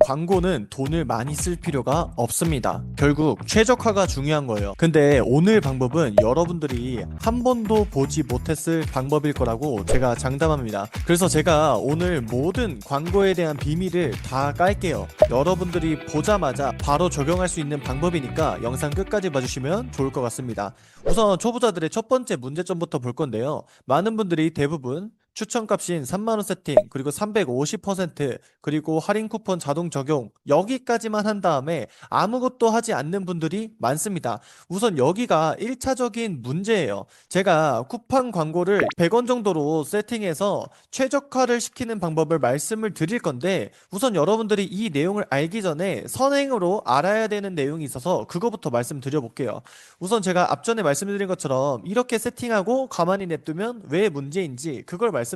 광고는 돈을 많이 쓸 필요가 없습니다. 결국 최적화가 중요한 거예요. 근데 오늘 방법은 여러분들이 한 번도 보지 못했을 방법일 거라고 제가 장담합니다. 그래서 제가 오늘 모든 광고에 대한 비밀을 다 깔게요. 여러분들이 보자마자 바로 적용할 수 있는 방법이니까 영상 끝까지 봐주시면 좋을 것 같습니다. 우선 초보자들의 첫 번째 문제점부터 볼 건데요. 많은 분들이 대부분 추천값인 3만원 세팅, 그리고 350%, 그리고 할인 쿠폰 자동 적용, 여기까지만 한 다음에 아무것도 하지 않는 분들이 많습니다. 우선 여기가 1차적인 문제예요. 제가 쿠팡 광고를 100원 정도로 세팅해서 최적화를 시키는 방법을 말씀을 드릴 건데, 우선 여러분들이 이 내용을 알기 전에 선행으로 알아야 되는 내용이 있어서 그거부터 말씀드려 볼게요. 우선 제가 앞전에 말씀드린 것처럼 이렇게 세팅하고 가만히 냅두면 왜 문제인지 그걸 말씀드리면,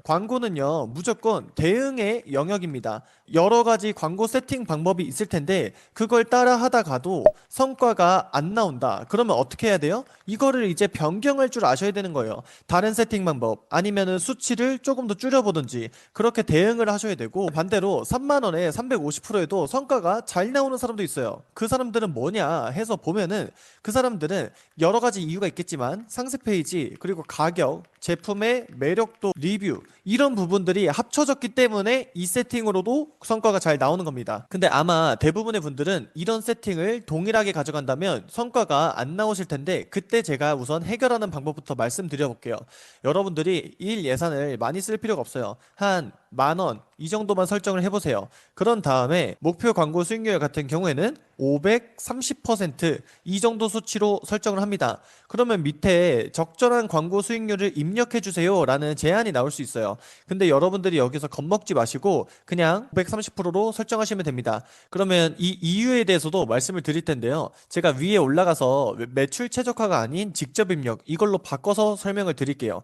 광고는요 무조건 대응의 영역입니다. 여러 가지 광고 세팅 방법이 있을 텐데 그걸 따라 하다가도 성과가 안 나온다. 그러면 어떻게 해야 돼요? 이거를 이제 변경할 줄 아셔야 되는 거예요. 다른 세팅 방법 아니면은 수치를 조금 더 줄여보든지 그렇게 대응을 하셔야 되고, 반대로 3만원에 350%에도 성과가 잘 나오는 사람도 있어요. 그 사람들은 뭐냐 해서 보면은, 그 사람들은 여러 가지 이유가 있겠지만 상세 페이지, 그리고 가격, 제품의 매력도, 리뷰, 이런 부분들이 합쳐졌기 때문에 이 세팅으로도 성과가 잘 나오는 겁니다. 근데 아마 대부분의 분들은 이런 세팅을 동일하게 가져간다면 성과가 안 나오실 텐데, 그때 제가 우선 해결하는 방법부터 말씀드려 볼게요. 여러분들이 일 예산을 많이 쓸 필요가 없어요. 한 10,000원 이 정도만 설정을 해보세요. 그런 다음에 목표 광고 수익률 같은 경우에는 530%이 정도 수치로 설정을 합니다. 그러면 밑에 적절한 광고 수익률을 입력해주세요 라는 제안이 나올 수 있어요. 근데 여러분들이 여기서 겁먹지 마시고 그냥 530%로 설정하시면 됩니다. 그러면 이 이유에 대해서도 말씀을 드릴 텐데요. 제가 위에 올라가서 매출 최적화가 아닌 직접 입력, 이걸로 바꿔서 설명을 드릴게요.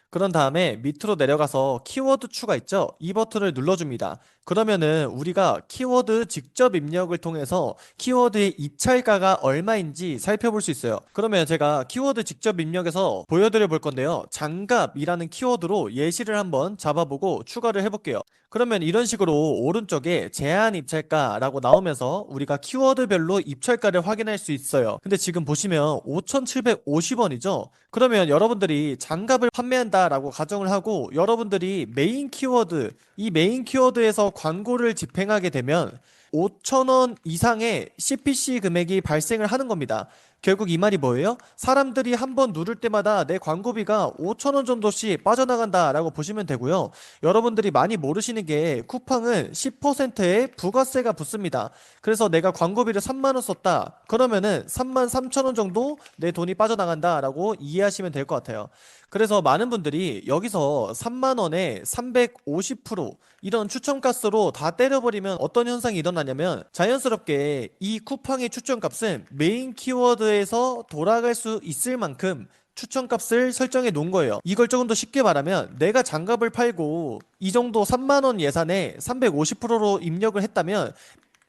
그런 다음에 밑으로 내려가서 키워드 추가 있죠? 이 버튼을 눌러줍니다. 그러면은 우리가 키워드 직접 입력을 통해서 키워드의 입찰가가 얼마인지 살펴볼 수 있어요. 그러면 제가 키워드 직접 입력해서 보여드려 볼 건데요. 장갑이라는 키워드로 예시를 한번 잡아보고 추가를 해볼게요. 그러면 이런 식으로 오른쪽에 제한 입찰가라고 나오면서 우리가 키워드별로 입찰가를 확인할 수 있어요. 근데 지금 보시면 5,750원이죠? 그러면 여러분들이 장갑을 판매한다라고 가정을 하고 여러분들이 메인 키워드, 이 메인 키워드에서 광고를 집행하게 되면 5,000원 이상의 CPC 금액이 발생을 하는 겁니다. 결국 이 말이 뭐예요? 사람들이 한번 누를 때마다 내 광고비가 5,000원 정도씩 빠져나간다라고 보시면 되고요. 여러분들이 많이 모르시는 게 쿠팡은 10%의 부가세가 붙습니다. 그래서 내가 광고비를 3만원 썼다. 그러면은 33,000원 정도 내 돈이 빠져나간다라고 이해하시면 될 것 같아요. 그래서 많은 분들이 여기서 3만원에 350% 이런 추천가스로 다 때려버리면 어떤 현상이 일어나냐면, 자연스럽게 이 쿠팡의 추천값은 메인 키워드에서 돌아갈 수 있을 만큼 추천값을 설정해 놓은 거예요. 이걸 조금 더 쉽게 말하면, 내가 장갑을 팔고 이 정도 3만원 예산에 350%로 입력을 했다면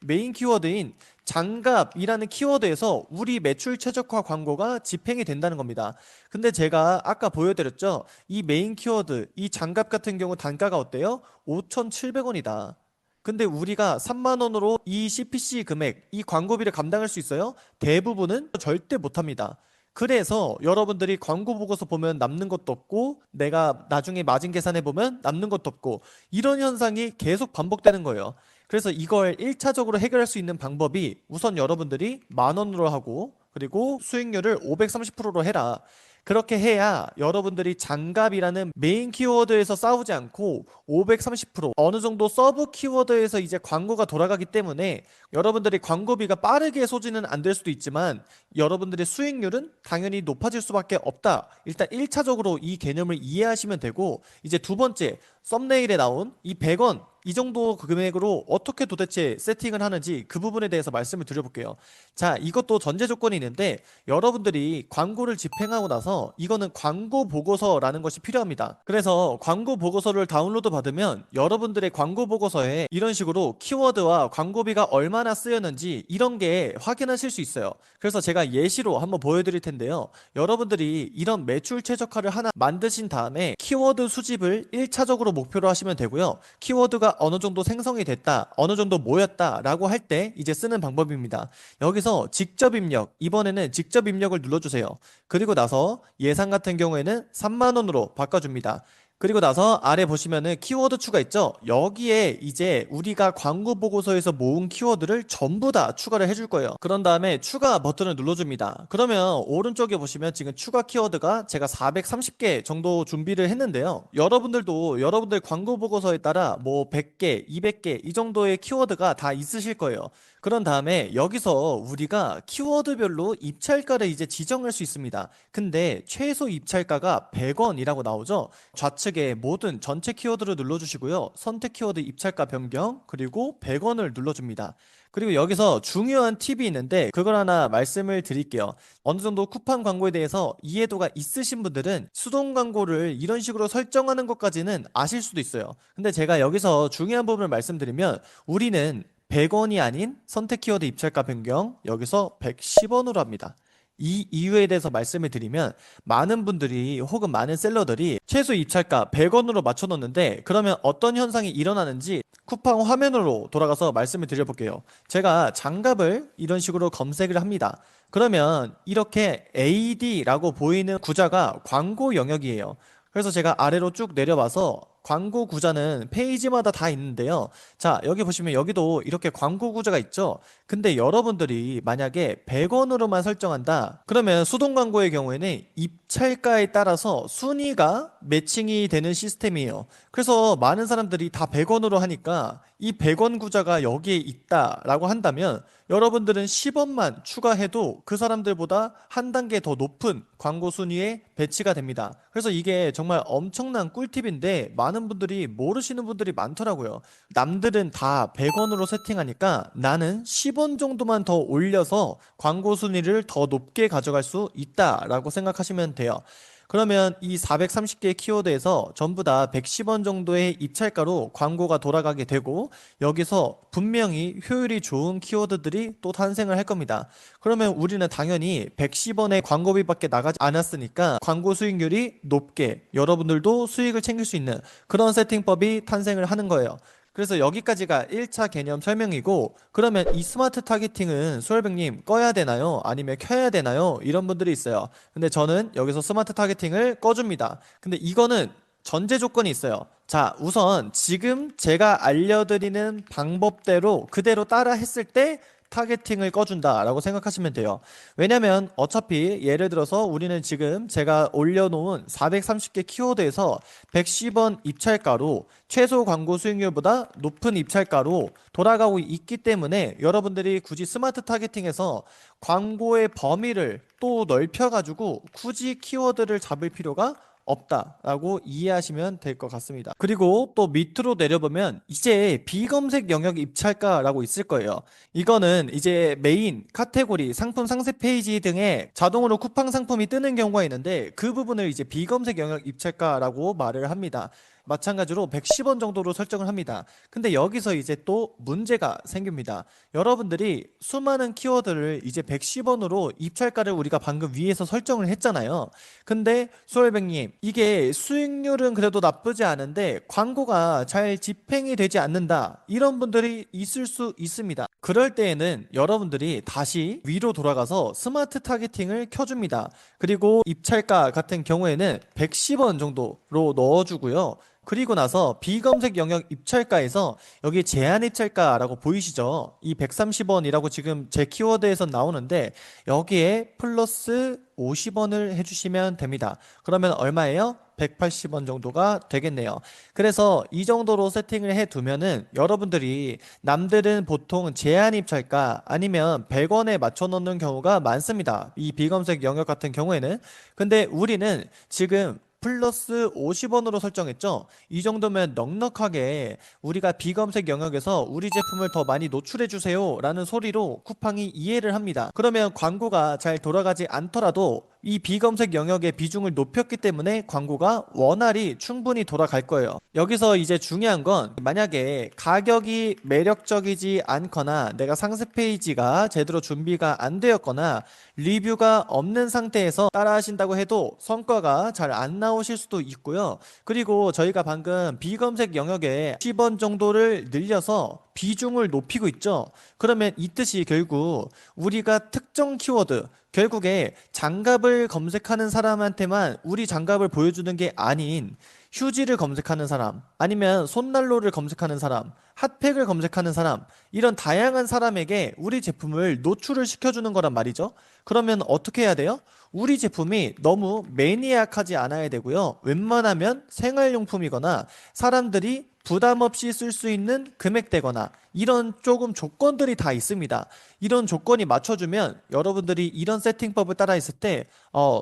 메인 키워드인 장갑이라는 키워드에서 우리 매출 최적화 광고가 집행이 된다는 겁니다. 근데 제가 아까 보여드렸죠? 이 메인 키워드, 이 장갑 같은 경우 단가가 어때요? 5,700원이다. 근데 우리가 3만원으로 이 CPC 금액, 이 광고비를 감당할 수 있어요? 대부분은 절대 못합니다. 그래서 여러분들이 광고 보고서 보면 남는 것도 없고, 내가 나중에 마진 계산해 보면 남는 것도 없고, 이런 현상이 계속 반복되는 거예요. 그래서 이걸 1차적으로 해결할 수 있는 방법이, 우선 여러분들이 10,000원으로 하고 그리고 수익률을 530%로 해라. 그렇게 해야 여러분들이 장갑이라는 메인 키워드에서 싸우지 않고 530% 어느 정도 서브 키워드에서 이제 광고가 돌아가기 때문에, 여러분들이 광고비가 빠르게 소진은 안 될 수도 있지만 여러분들의 수익률은 당연히 높아질 수밖에 없다. 일단 1차적으로 이 개념을 이해하시면 되고, 이제 두 번째, 썸네일에 나온 이 100원 이 정도 금액으로 어떻게 도대체 세팅을 하는지 그 부분에 대해서 말씀을 드려볼게요. 자, 이것도 전제 조건이 있는데, 여러분들이 광고를 집행하고 나서 이거는 광고 보고서라는 것이 필요합니다. 그래서 광고 보고서를 다운로드 받으면 여러분들의 광고 보고서에 이런 식으로 키워드와 광고비가 얼마나 쓰였는지 이런 게 확인하실 수 있어요. 그래서 제가 예시로 한번 보여드릴 텐데요. 여러분들이 이런 매출 최적화를 하나 만드신 다음에 키워드 수집을 1차적으로 입찰가로 목표로 하시면 되고요. 키워드가 어느 정도 생성이 됐다, 어느 정도 모였다라고 할 때 이제 쓰는 방법입니다. 여기서 직접 입력, 이번에는 직접 입력을 눌러주세요. 그리고 나서 예산 같은 경우에는 3만 원으로 바꿔줍니다. 그리고 나서 아래 보시면은 키워드 추가 있죠? 여기에 이제 우리가 광고 보고서에서 모은 키워드를 전부 다 추가를 해줄 거예요. 그런 다음에 추가 버튼을 눌러줍니다. 그러면 오른쪽에 보시면 지금 추가 키워드가 제가 430개 정도 준비를 했는데요. 여러분들도 여러분들 광고 보고서에 따라 뭐 100개, 200개 이 정도의 키워드가 다 있으실 거예요. 그런 다음에 여기서 우리가 키워드별로 입찰가를 이제 지정할 수 있습니다. 근데 최소 입찰가가 100원이라고 나오죠? 좌측에 모든 전체 키워드를 눌러주시고요. 선택 키워드 입찰가 변경, 그리고 100원을 눌러줍니다. 그리고 여기서 중요한 팁이 있는데 그걸 하나 말씀을 드릴게요. 어느 정도 쿠팡 광고에 대해서 이해도가 있으신 분들은 수동 광고를 이런 식으로 설정하는 것까지는 아실 수도 있어요. 근데 제가 여기서 중요한 부분을 말씀드리면 우리는 100원이 아닌 선택 키워드 입찰가 변경 여기서 110원으로 합니다. 이 이유에 대해서 말씀을 드리면 많은 분들이 혹은 많은 셀러들이 최소 입찰가 100원으로 맞춰놓는데 그러면 어떤 현상이 일어나는지 쿠팡 화면으로 돌아가서 말씀을 드려볼게요. 제가 장갑을 이런 식으로 검색을 합니다. 그러면 이렇게 AD라고 보이는 구자가 광고 영역이에요. 그래서 제가 아래로 쭉 내려와서 광고 구자는 페이지마다 다 있는데요. 자, 여기 보시면 여기도 이렇게 광고 구자가 있죠. 근데 여러분들이 만약에 100원으로만 설정한다. 그러면 수동 광고의 경우에는 입찰가에 따라서 순위가 매칭이 되는 시스템이에요. 그래서 많은 사람들이 다 100원으로 하니까 이 100원 구자가 여기에 있다라고 한다면 여러분들은 10원만 추가해도 그 사람들보다 한 단계 더 높은 광고 순위에 배치가 됩니다. 그래서 이게 정말 엄청난 꿀팁인데 많은 분들이 모르시는 분들이 많더라고요. 남들은 다 100원으로 세팅하니까 나는 10원 정도만 더 올려서 광고 순위를 더 높게 가져갈 수 있다라고 생각하시면 돼요. 그러면 이 430개의 키워드에서 전부 다 110원 정도의 입찰가로 광고가 돌아가게 되고 여기서 분명히 효율이 좋은 키워드들이 또 탄생을 할 겁니다. 그러면 우리는 당연히 110원의 광고비밖에 나가지 않았으니까 광고 수익률이 높게 여러분들도 수익을 챙길 수 있는 그런 세팅법이 탄생을 하는 거예요. 그래서 여기까지가 1차 개념 설명이고 그러면 이 스마트 타겟팅은 수월백님 꺼야 되나요? 아니면 켜야 되나요? 이런 분들이 있어요. 근데 저는 여기서 스마트 타겟팅을 꺼줍니다. 근데 이거는 전제 조건이 있어요. 자, 우선 지금 제가 알려드리는 방법대로 그대로 따라 했을 때 타겟팅을 꺼준다라고 생각하시면 돼요. 왜냐면 어차피 예를 들어서 우리는 지금 제가 올려놓은 430개 키워드에서 110원 입찰가로 최소 광고 수익률보다 높은 입찰가로 돌아가고 있기 때문에 여러분들이 굳이 스마트 타겟팅에서 광고의 범위를 또 넓혀가지고 굳이 키워드를 잡을 필요가 없다라고 이해하시면 될 것 같습니다. 그리고 또 밑으로 내려보면 이제 비검색 영역 입찰가라고 있을 거예요. 이거는 이제 메인, 카테고리, 상품 상세 페이지 등에 자동으로 쿠팡 상품이 뜨는 경우가 있는데 그 부분을 이제 비검색 영역 입찰가라고 말을 합니다. 마찬가지로 110원 정도로 설정을 합니다. 근데 여기서 이제 또 문제가 생깁니다. 여러분들이 수많은 키워드를 이제 110원으로 입찰가를 우리가 방금 위에서 설정을 했잖아요. 근데 소월백님, 이게 수익률은 그래도 나쁘지 않은데 광고가 잘 집행이 되지 않는다. 이런 분들이 있을 수 있습니다. 그럴 때에는 여러분들이 다시 위로 돌아가서 스마트 타겟팅을 켜줍니다. 그리고 입찰가 같은 경우에는 110원 정도로 넣어주고요. 그리고 나서 비검색 영역 입찰가에서 여기 제한 입찰가라고 보이시죠? 이 130원이라고 지금 제 키워드에서 나오는데 여기에 플러스 50원을 해주시면 됩니다. 그러면 얼마예요? 180원 정도가 되겠네요. 그래서 이 정도로 세팅을 해두면은 여러분들이 남들은 보통 제한 입찰가 아니면 100원에 맞춰 놓는 경우가 많습니다. 이 비검색 영역 같은 경우에는. 근데 우리는 지금 플러스 50원으로 설정했죠. 이 정도면 넉넉하게 우리가 비검색 영역에서 우리 제품을 더 많이 노출해 주세요 라는 소리로 쿠팡이 이해를 합니다. 그러면 광고가 잘 돌아가지 않더라도 이 비검색 영역의 비중을 높였기 때문에 광고가 원활히 충분히 돌아갈 거예요. 여기서 이제 중요한 건 만약에 가격이 매력적이지 않거나 내가 상세 페이지가 제대로 준비가 안 되었거나 리뷰가 없는 상태에서 따라 하신다고 해도 성과가 잘 안 나오실 수도 있고요. 그리고 저희가 방금 비검색 영역에 10원 정도를 늘려서 비중을 높이고 있죠. 그러면 이 뜻이 결국 우리가 특정 키워드, 결국에 장갑을 검색하는 사람한테만 우리 장갑을 보여주는 게 아닌 휴지를 검색하는 사람, 아니면 손난로를 검색하는 사람, 핫팩을 검색하는 사람, 이런 다양한 사람에게 우리 제품을 노출을 시켜주는 거란 말이죠. 그러면 어떻게 해야 돼요? 우리 제품이 너무 매니악하지 않아야 되고요. 웬만하면 생활용품이거나 사람들이 부담 없이 쓸 수 있는 금액대거나 이런 조금 조건들이 다 있습니다. 이런 조건이 맞춰주면 여러분들이 이런 세팅법을 따라 했을 때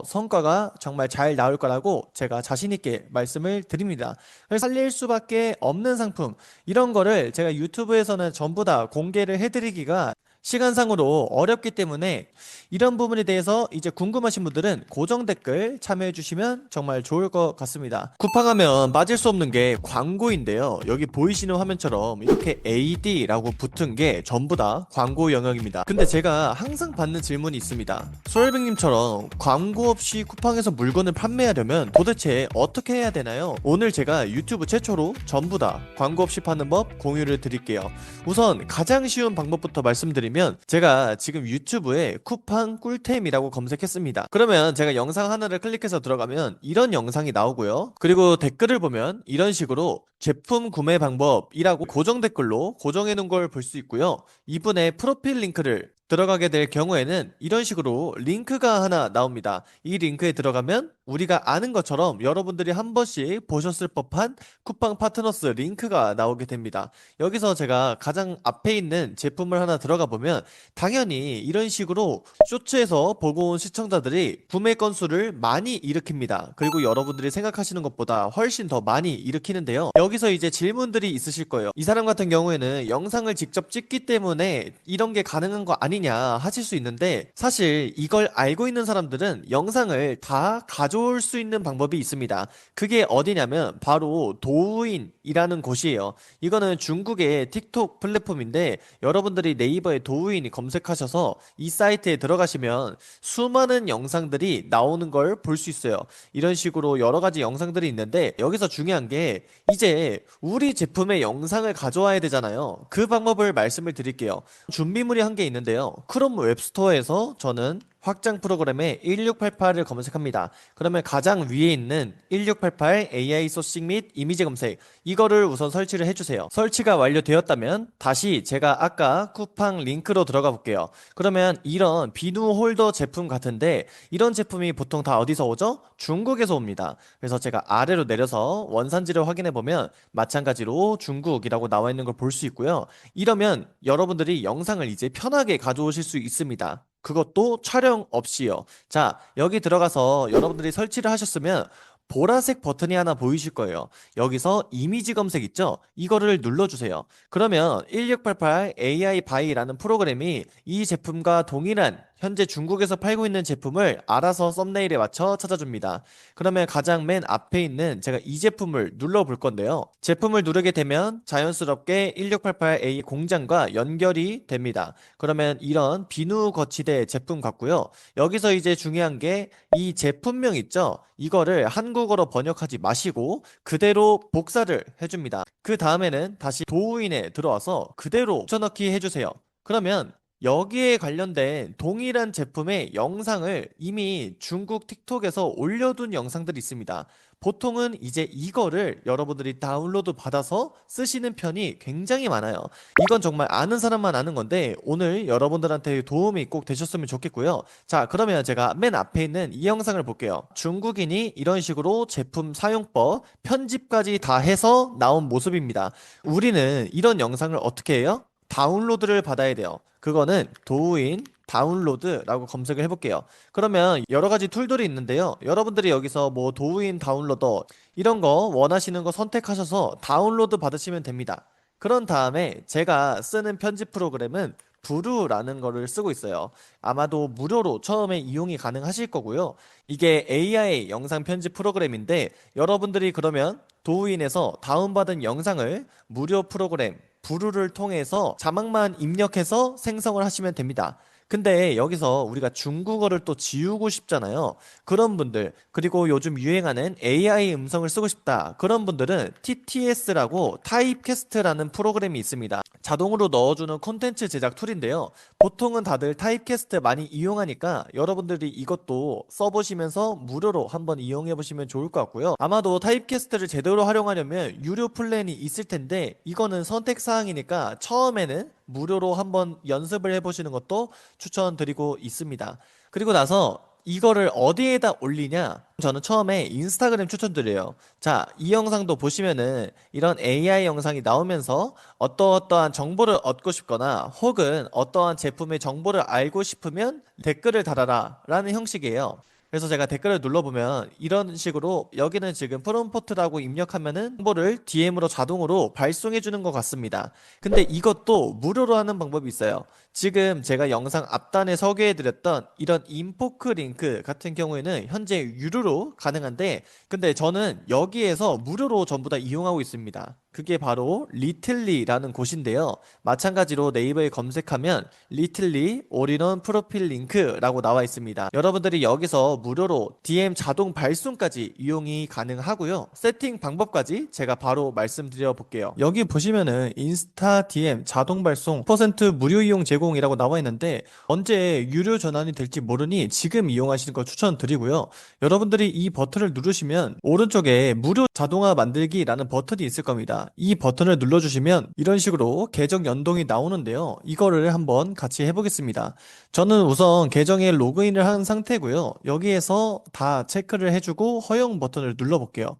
성과가 정말 잘 나올 거라고 제가 자신 있게 말씀을 드립니다. 그래서 살릴 수밖에 없는 상품, 이런 거를 제가 유튜브에서는 전부 다 공개를 해드리기가 시간상으로 어렵기 때문에 이런 부분에 대해서 이제 궁금하신 분들은 고정 댓글 참여해 주시면 정말 좋을 것 같습니다. 쿠팡하면 빠질 수 없는 게 광고인데요. 여기 보이시는 화면처럼 이렇게 AD라고 붙은 게 전부 다 광고 영역입니다. 근데 제가 항상 받는 질문이 있습니다. 소열백님처럼 광고 없이 쿠팡에서 물건을 판매하려면 도대체 어떻게 해야 되나요? 오늘 제가 유튜브 최초로 전부 다 광고 없이 파는 법 공유를 드릴게요. 우선 가장 쉬운 방법부터 말씀드리면, 제가 지금 유튜브에 쿠팡 꿀템이라고 검색했습니다. 그러면 제가 영상 하나를 클릭해서 들어가면 이런 영상이 나오고요. 그리고 댓글을 보면 이런 식으로 제품 구매 방법이라고 고정 댓글로 고정해 놓은 걸 볼 수 있고요. 이분의 프로필 링크를 들어가게 될 경우에는 이런 식으로 링크가 하나 나옵니다. 이 링크에 들어가면 우리가 아는 것처럼 여러분들이 한 번씩 보셨을 법한 쿠팡 파트너스 링크가 나오게 됩니다. 여기서 제가 가장 앞에 있는 제품을 하나 들어가 보면 당연히 이런 식으로 쇼츠에서 보고 온 시청자들이 구매 건수를 많이 일으킵니다. 그리고 여러분들이 생각하시는 것보다 훨씬 더 많이 일으키는데요. 여기서 이제 질문들이 있으실 거예요. 이 사람 같은 경우에는 영상을 직접 찍기 때문에 이런 게 가능한 거 아니냐 하실 수 있는데, 사실 이걸 알고 있는 사람들은 영상을 다 가져올 수 있는 방법이 있습니다. 그게 어디냐면 바로 도우인이라는 곳이에요. 이거는 중국의 틱톡 플랫폼인데 여러분들이 네이버에 도우인이 검색하셔서 이 사이트에 들어가시면 수많은 영상들이 나오는 걸 볼 수 있어요. 이런 식으로 여러 가지 영상들이 있는데 여기서 중요한 게 이제 우리 제품의 영상을 가져와야 되잖아요. 그 방법을 말씀을 드릴게요. 준비물이 한 개 있는데요. 크롬 웹스토어에서 저는 확장 프로그램에 1688을 검색합니다. 그러면 가장 위에 있는 1688 AI 소싱 및 이미지 검색, 이거를 우선 설치를 해주세요. 설치가 완료되었다면 다시 제가 아까 쿠팡 링크로 들어가 볼게요. 그러면 이런 비누 홀더 제품 같은데 이런 제품이 보통 다 어디서 오죠? 중국에서 옵니다. 그래서 제가 아래로 내려서 원산지를 확인해 보면 마찬가지로 중국이라고 나와 있는 걸 볼 수 있고요. 이러면 여러분들이 영상을 이제 편하게 가져오실 수 있습니다. 그것도 촬영 없이요. 자, 여기 들어가서 여러분들이 설치를 하셨으면 보라색 버튼이 하나 보이실 거예요. 여기서 이미지 검색 있죠? 이거를 눌러주세요. 그러면 1688 AI 바이라는 프로그램이 이 제품과 동일한 현재 중국에서 팔고 있는 제품을 알아서 썸네일에 맞춰 찾아줍니다. 그러면 가장 맨 앞에 있는 제가 이 제품을 눌러볼 건데요. 제품을 누르게 되면 자연스럽게 1688A 공장과 연결이 됩니다. 그러면 이런 비누 거치대 제품 같고요. 여기서 이제 중요한 게 이 제품명 있죠? 이거를 한국어로 번역하지 마시고 그대로 복사를 해줍니다. 그 다음에는 다시 도우인에 들어와서 그대로 붙여넣기 해주세요. 그러면 여기에 관련된 동일한 제품의 영상을 이미 중국 틱톡에서 올려둔 영상들이 있습니다. 보통은 이제 이거를 여러분들이 다운로드 받아서 쓰시는 편이 굉장히 많아요. 이건 정말 아는 사람만 아는 건데 오늘 여러분들한테 도움이 꼭 되셨으면 좋겠고요. 자, 그러면 제가 맨 앞에 있는 이 영상을 볼게요. 중국인이 이런 식으로 제품 사용법, 편집까지 다 해서 나온 모습입니다. 우리는 이런 영상을 어떻게 해요? 다운로드를 받아야 돼요. 그거는 도우인 다운로드라고 검색을 해볼게요. 그러면 여러 가지 툴들이 있는데요. 여러분들이 여기서 뭐 도우인 다운로더 이런 거 원하시는 거 선택하셔서 다운로드 받으시면 됩니다. 그런 다음에 제가 쓰는 편집 프로그램은 부루라는 거를 쓰고 있어요. 아마도 무료로 처음에 이용이 가능하실 거고요. 이게 AI 영상 편집 프로그램인데 여러분들이 그러면 도우인에서 다운받은 영상을 무료 프로그램 부루를 통해서 자막만 입력해서 생성을 하시면 됩니다. 근데 여기서 우리가 중국어를 또 지우고 싶잖아요. 그런 분들, 그리고 요즘 유행하는 AI 음성을 쓰고 싶다. 그런 분들은 TTS라고 타입캐스트라는 프로그램이 있습니다. 자동으로 넣어주는 콘텐츠 제작 툴인데요. 보통은 다들 타입캐스트 많이 이용하니까 여러분들이 이것도 써보시면서 무료로 한번 이용해보시면 좋을 것 같고요. 아마도 타입캐스트를 제대로 활용하려면 유료 플랜이 있을 텐데 이거는 선택사항이니까 처음에는 무료로 한번 연습을 해보시는 것도 추천드리고 있습니다. 그리고 나서 이거를 어디에다 올리냐? 저는 처음에 인스타그램 추천드려요. 자, 이 영상도 보시면은 이런 AI 영상이 나오면서 어떠어떠한 정보를 얻고 싶거나 혹은 어떠한 제품의 정보를 알고 싶으면 댓글을 달아라 라는 형식이에요. 그래서 제가 댓글을 눌러보면 이런 식으로 여기는 지금 프롬프트라고 입력하면은 정보를 DM으로 자동으로 발송해 주는 것 같습니다. 근데 이것도 무료로 하는 방법이 있어요. 지금 제가 영상 앞단에 소개해드렸던 이런 인포크 링크 같은 경우에는 현재 유료로 가능한데 근데 저는 여기에서 무료로 전부 다 이용하고 있습니다. 그게 바로 리틀리라는 곳인데요. 마찬가지로 네이버에 검색하면 리틀리 올인원 프로필 링크라고 나와 있습니다. 여러분들이 여기서 무료로 DM 자동 발송까지 이용이 가능하고요. 세팅 방법까지 제가 바로 말씀드려 볼게요. 여기 보시면은 인스타 DM 자동 발송 10% 무료 이용 제공이라고 나와 있는데 언제 유료 전환이 될지 모르니 지금 이용하시는 걸 추천드리고요. 여러분들이 이 버튼을 누르시면 오른쪽에 무료 자동화 만들기라는 버튼이 있을 겁니다. 이 버튼을 눌러주시면 이런 식으로 계정 연동이 나오는데요. 이거를 한번 같이 해보겠습니다. 저는 우선 계정에 로그인을 한 상태고요. 여기에서 다 체크를 해주고 허용 버튼을 눌러볼게요.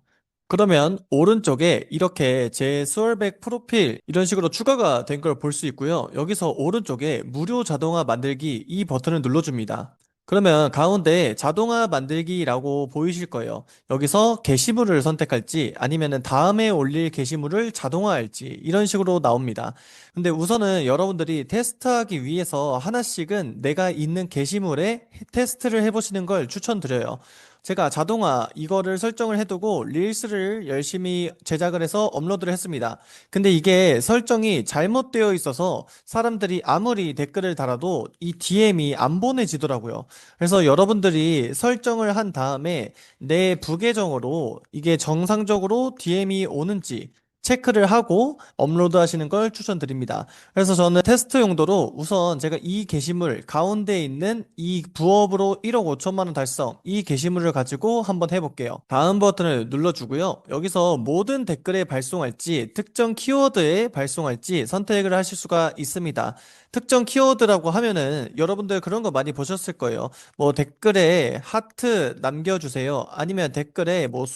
그러면 오른쪽에 이렇게 제 수월백 프로필 이런 식으로 추가가 된 걸 볼 수 있고요. 여기서 오른쪽에 무료 자동화 만들기 이 버튼을 눌러줍니다. 그러면 가운데 자동화 만들기라고 보이실 거예요. 여기서 게시물을 선택할지 아니면은 다음에 올릴 게시물을 자동화할지 이런 식으로 나옵니다. 근데 우선은 여러분들이 테스트하기 위해서 하나씩은 내가 있는 게시물에 테스트를 해보시는 걸 추천드려요. 제가 자동화 이거를 설정을 해두고 릴스를 열심히 제작을 해서 업로드를 했습니다. 근데 이게 설정이 잘못되어 있어서 사람들이 아무리 댓글을 달아도 이 DM이 안 보내지더라고요. 그래서 여러분들이 설정을 한 다음에 내 부계정으로 이게 정상적으로 DM이 오는지 체크를 하고 업로드 하시는 걸 추천드립니다. 그래서 저는 테스트 용도로 우선 제가 이 게시물 가운데 있는 이 부업으로 1억 5천만 원 달성 이 게시물을 가지고 한번 해볼게요. 다음 버튼을 눌러주고요. 여기서 모든 댓글에 발송할지 특정 키워드에 발송할지 선택을 하실 수가 있습니다. 특정 키워드라고 하면은 여러분들 그런 거 많이 보셨을 거예요. 뭐 댓글에 하트 남겨주세요. 아니면 댓글에 뭐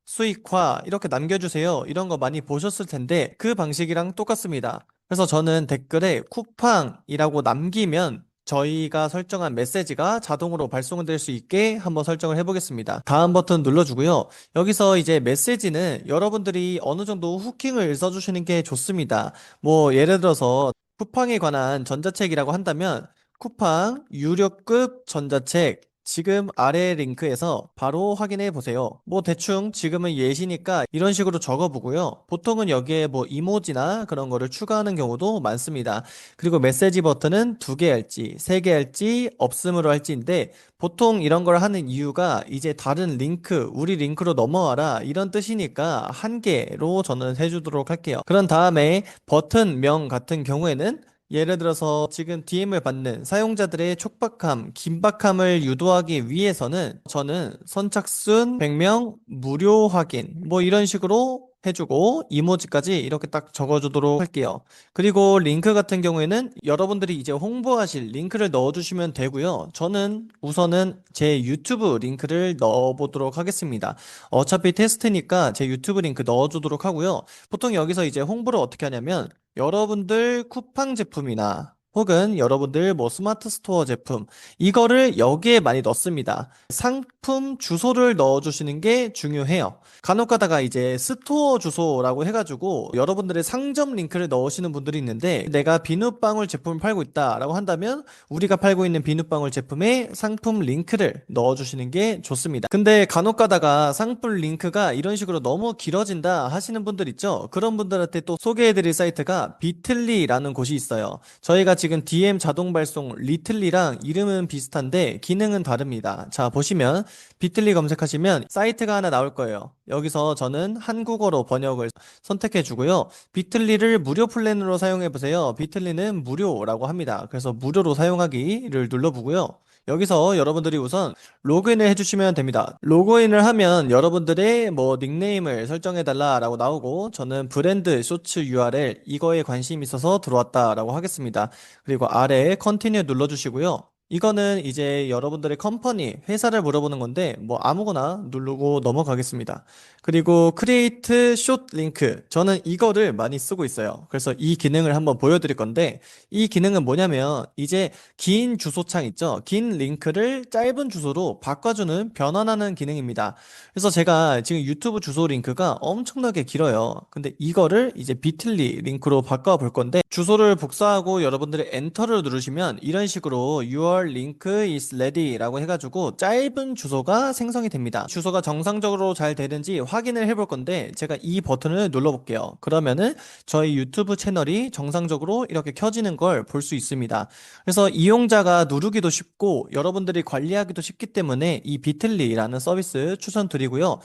수익화 이렇게 남겨주세요. 이런 거 많이 보셨을 텐데 그 방식이랑 똑같습니다. 그래서 저는 댓글에 쿠팡이라고 남기면 저희가 설정한 메시지가 자동으로 발송될 수 있게 한번 설정을 해보겠습니다. 다음 버튼 눌러주고요. 여기서 이제 메시지는 여러분들이 어느 정도 후킹을 써주시는 게 좋습니다. 뭐 예를 들어서 쿠팡에 관한 전자책이라고 한다면 쿠팡 유료급 전자책 지금 아래 링크에서 바로 확인해 보세요. 뭐 대충 지금은 예시니까 이런 식으로 적어보고요. 보통은 여기에 뭐 이모지나 그런 거를 추가하는 경우도 많습니다. 그리고 메시지 버튼은 2개 할지, 3개 할지, 없음으로 할지인데 보통 이런 걸 하는 이유가 이제 다른 링크, 우리 링크로 넘어와라 이런 뜻이니까 1개로 저는 해주도록 할게요. 그런 다음에 버튼명 같은 경우에는 예를 들어서 지금 DM을 받는 사용자들의 촉박함, 긴박함을 유도하기 위해서는 저는 선착순 100명 무료 확인 뭐 이런 식으로 해주고 이모지까지 이렇게 딱 적어주도록 할게요. 그리고 링크 같은 경우에는 여러분들이 이제 홍보하실 링크를 넣어주시면 되고요. 저는 우선은 제 유튜브 링크를 넣어보도록 하겠습니다. 어차피 테스트니까 제 유튜브 링크 넣어주도록 하고요. 보통 여기서 이제 홍보를 어떻게 하냐면 여러분들 쿠팡 제품이나 혹은 여러분들 뭐 스마트 스토어 제품 이거를 여기에 많이 넣습니다. 상품 주소를 넣어주시는 게 중요해요. 간혹 가다가 이제 스토어 주소라고 해가지고 여러분들의 상점 링크를 넣으시는 분들이 있는데 내가 비누방울 제품을 팔고 있다라고 한다면 우리가 팔고 있는 비누방울 제품에 상품 링크를 넣어주시는 게 좋습니다. 근데 간혹 가다가 상품 링크가 이런 식으로 너무 길어진다 하시는 분들 있죠? 그런 분들한테 또 소개해드릴 사이트가 비틀리라는 곳이 있어요. 저희가 지금 DM 자동 발송 리틀리랑 이름은 비슷한데 기능은 다릅니다. 자, 보시면 비틀리 검색하시면 사이트가 하나 나올 거예요. 여기서 저는 한국어로 번역을 선택해 주고요. 비틀리를 무료 플랜으로 사용해 보세요. 비틀리는 무료라고 합니다. 그래서 무료로 사용하기를 눌러보고요. 여기서 여러분들이 우선 로그인을 해주시면 됩니다. 로그인을 하면 여러분들의 뭐 닉네임을 설정해달라라고 나오고 저는 브랜드 쇼츠 URL 이거에 관심이 있어서 들어왔다라고 하겠습니다. 그리고 아래에 컨티뉴 눌러주시고요. 이거는 이제 여러분들의 컴퍼니, 회사를 물어보는 건데 뭐 아무거나 누르고 넘어가겠습니다. 그리고 크리에이트 숏 링크 저는 이거를 많이 쓰고 있어요. 그래서 이 기능을 한번 보여드릴 건데 이 기능은 뭐냐면 이제 긴 주소창 있죠? 긴 링크를 짧은 주소로 바꿔주는 변환하는 기능입니다. 그래서 제가 지금 유튜브 주소 링크가 엄청나게 길어요. 근데 이거를 이제 비틀리 링크로 바꿔 볼 건데 주소를 복사하고 여러분들이 엔터를 누르시면 이런 식으로 Your link is ready 라고 해가지고 짧은 주소가 생성이 됩니다. 주소가 정상적으로 잘 되는지 확인을 해볼 건데 제가 이 버튼을 눌러볼게요. 그러면은 저희 유튜브 채널이 정상적으로 이렇게 켜지는 걸 볼 수 있습니다. 그래서 이용자가 누르기도 쉽고 여러분들이 관리하기도 쉽기 때문에 이 비틀리라는 서비스 추천드리고요.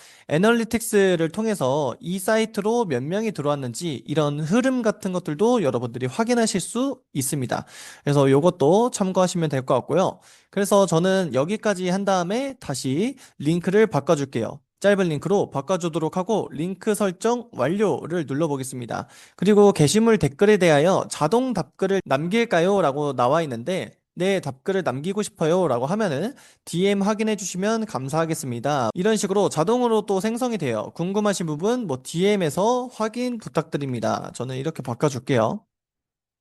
애널리틱스를 통해서 이 사이트로 몇 명이 들어왔는지 이런 흐름 같은 것들도 여러분들이 확인하실 수 있습니다. 그래서 이것도 참고하시면 될 것 같고요. 그래서 저는 여기까지 한 다음에 다시 링크를 바꿔줄게요. 짧은 링크로 바꿔주도록 하고 링크 설정 완료를 눌러보겠습니다. 그리고 게시물 댓글에 대하여 자동 답글을 남길까요? 라고 나와 있는데 네, 답글을 남기고 싶어요 라고 하면은 DM 확인해 주시면 감사하겠습니다. 이런 식으로 자동으로 또 생성이 돼요. 궁금하신 부분 뭐 DM에서 확인 부탁드립니다. 저는 이렇게 바꿔줄게요.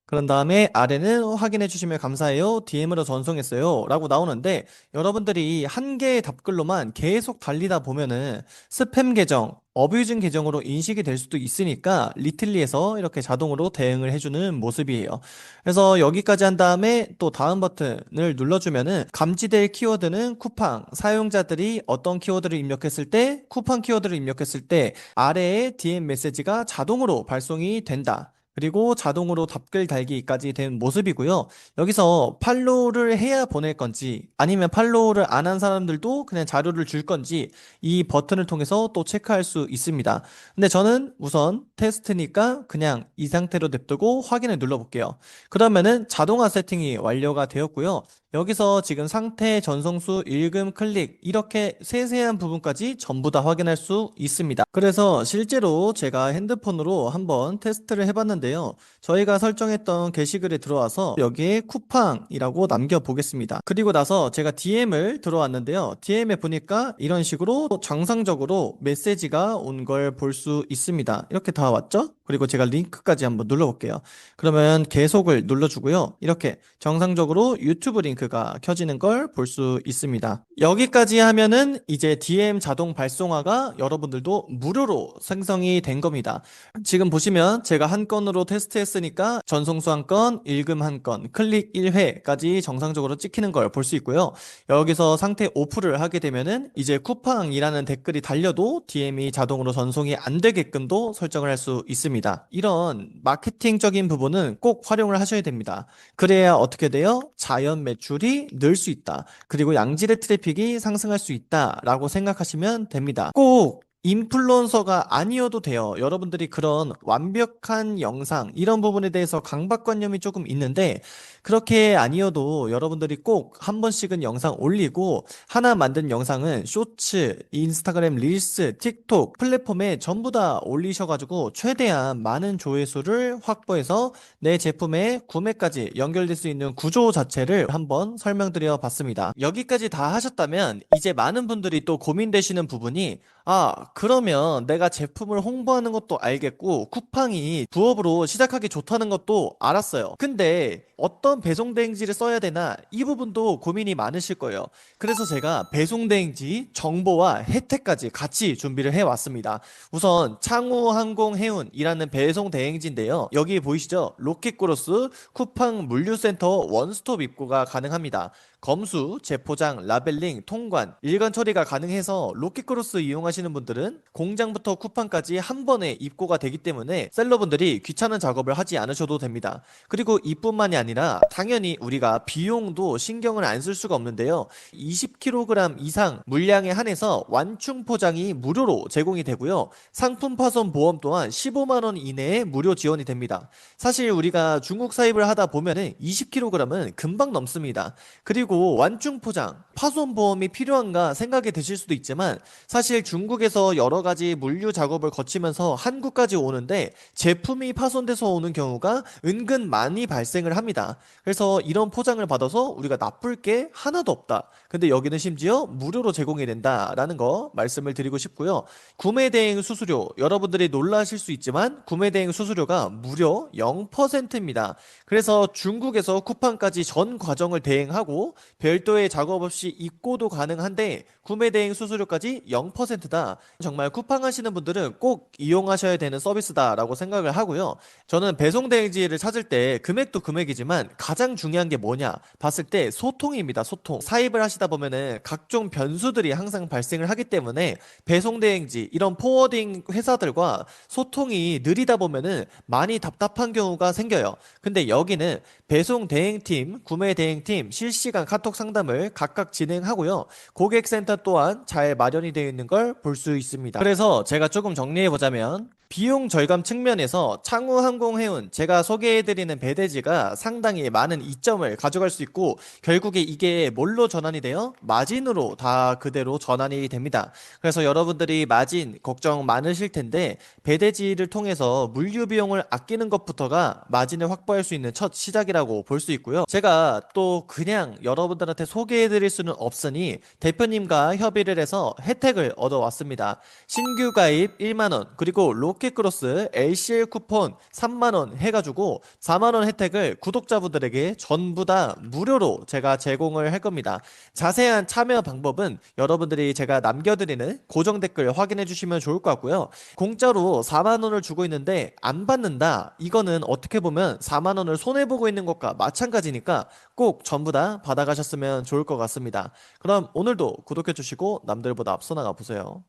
그런 다음에 아래는 확인해 주시면 감사해요. DM으로 전송했어요. 라고 나오는데 여러분들이 한 개의 답글로만 계속 달리다 보면은 스팸 계정, 어뷰징 계정으로 인식이 될 수도 있으니까 리틀리에서 이렇게 자동으로 대응을 해주는 모습이에요. 그래서 여기까지 한 다음에 또 다음 버튼을 눌러주면은 감지될 키워드는 쿠팡, 사용자들이 어떤 키워드를 입력했을 때, 쿠팡 키워드를 입력했을 때 아래에 DM 메시지가 자동으로 발송이 된다. 그리고 자동으로 답글 달기까지 된 모습이고요. 여기서 팔로우를 해야 보낼 건지 아니면 팔로우를 안 한 사람들도 그냥 자료를 줄 건지 이 버튼을 통해서 또 체크할 수 있습니다. 근데 저는 우선 테스트니까 그냥 이 상태로 냅두고 확인을 눌러볼게요. 그러면은 자동화 세팅이 완료가 되었고요. 여기서 지금 상태, 전송수, 읽음, 클릭 이렇게 세세한 부분까지 전부 다 확인할 수 있습니다. 그래서 실제로 제가 핸드폰으로 한번 테스트를 해봤는데요. 저희가 설정했던 게시글에 들어와서 여기에 쿠팡이라고 남겨보겠습니다. 그리고 나서 제가 DM을 들어왔는데요. DM에 보니까 이런 식으로 정상적으로 메시지가 온 걸 볼 수 있습니다. 이렇게 다 왔죠? 그리고 제가 링크까지 한번 눌러볼게요. 그러면 계속을 눌러주고요. 이렇게 정상적으로 유튜브 링크가 켜지는 걸 볼 수 있습니다. 여기까지 하면은 이제 DM 자동 발송화가 여러분들도 무료로 생성이 된 겁니다. 지금 보시면 제가 한 건으로 테스트했으니까 전송수 한 건, 읽음 한 건, 클릭 1회까지 정상적으로 찍히는 걸 볼 수 있고요. 여기서 상태 오프를 하게 되면은 이제 쿠팡이라는 댓글이 달려도 DM이 자동으로 전송이 안 되게끔도 설정을 할 수 있습니다. 이런 마케팅적인 부분은 꼭 활용을 하셔야 됩니다. 그래야 어떻게 돼요? 자연 매출이 늘 수 있다. 그리고 양질의 트래픽이 상승할 수 있다라고 생각하시면 됩니다. 꼭 인플루언서가 아니어도 돼요. 여러분들이 그런 완벽한 영상, 이런 부분에 대해서 강박관념이 조금 있는데, 그렇게 아니어도 여러분들이 꼭 한 번씩은 영상 올리고, 하나 만든 영상은 쇼츠, 인스타그램 릴스, 틱톡 플랫폼에 전부 다 올리셔가지고, 최대한 많은 조회수를 확보해서 내 제품의 구매까지 연결될 수 있는 구조 자체를 한번 설명드려 봤습니다. 여기까지 다 하셨다면, 이제 많은 분들이 또 고민되시는 부분이 그러면 내가 제품을 홍보하는 것도 알겠고, 쿠팡이 부업으로 시작하기 좋다는 것도 알았어요. 근데 어떤 배송대행지를 써야 되나? 이 부분도 고민이 많으실 거예요. 그래서 제가 배송대행지 정보와 혜택까지 같이 준비를 해왔습니다. 우선 창우항공해운이라는 배송대행지인데요. 여기 보이시죠? 로켓크로스 쿠팡 물류센터 원스톱 입고가 가능합니다. 검수, 재포장, 라벨링, 통관, 일관 처리가 가능해서 로켓크로스 이용하시는 분들은 공장부터 쿠팡까지 한 번에 입고가 되기 때문에 셀러분들이 귀찮은 작업을 하지 않으셔도 됩니다. 그리고 이뿐만이 아니라 당연히 우리가 비용도 신경을 안 쓸 수가 없는데요. 20kg 이상 물량에 한해서 완충 포장이 무료로 제공이 되고요. 상품 파손 보험 또한 15만 원 이내에 무료 지원이 됩니다. 사실 우리가 중국 사입을 하다 보면은 20kg은 금방 넘습니다. 그리고 완충 포장, 파손 보험이 필요한가 생각이 드실 수도 있지만 사실 중국에서 여러 가지 물류 작업을 거치면서 한국까지 오는데 제품이 파손돼서 오는 경우가 은근 많이 발생을 합니다. 그래서 이런 포장을 받아서 우리가 나쁠 게 하나도 없다. 근데 여기는 심지어 무료로 제공이 된다라는 거 말씀을 드리고 싶고요. 구매 대행 수수료 여러분들이 놀라실 수 있지만 구매 대행 수수료가 무려 0%입니다. 그래서 중국에서 쿠팡까지 전 과정을 대행하고 별도의 작업 없이 입고도 가능한데 구매 대행 수수료까지 0%다. 정말 쿠팡 하시는 분들은 꼭 이용하셔야 되는 서비스다라고 생각을 하고요. 저는 배송 대행지를 찾을 때 금액도 금액이지만 가장 중요한 게 뭐냐 봤을 때 소통입니다. 소통. 사입을 하시다 보면은 각종 변수들이 항상 발생을 하기 때문에 배송 대행지 이런 포워딩 회사들과 소통이 느리다 보면은 많이 답답한 경우가 생겨요. 근데 여기는 배송 대행팀, 구매 대행팀 실시간 카톡 상담을 각각 진행하고요. 고객센터 또한 잘 마련이 되어 있는 걸 볼 수 있습니다. 그래서 제가 조금 정리해 보자면 비용 절감 측면에서 창우항공해운 제가 소개해드리는 배대지가 상당히 많은 이점을 가져갈 수 있고 결국에 이게 뭘로 전환이 돼요? 마진으로 다 그대로 전환이 됩니다. 그래서 여러분들이 마진 걱정 많으실 텐데 배대지를 통해서 물류 비용을 아끼는 것부터가 마진을 확보할 수 있는 첫 시작이라고 볼 수 있고요. 제가 또 그냥 여러분들한테 소개해드릴 수는 없으니 대표님과 협의를 해서 혜택을 얻어왔습니다. 신규 가입 1만원 그리고 로켓크로스 LCL 쿠폰 3만원 해가지고 4만원 혜택을 구독자분들에게 전부 다 무료로 제가 제공을 할 겁니다. 자세한 참여 방법은 여러분들이 제가 남겨드리는 고정 댓글 확인해 주시면 좋을 것 같고요. 공짜로 4만원을 주고 있는데 안 받는다. 이거는 어떻게 보면 4만원을 손해보고 있는 것과 마찬가지니까 꼭 전부 다 받아가셨으면 좋을 것 같습니다. 그럼 오늘도 구독해 주시고 남들보다 앞서 나가 보세요.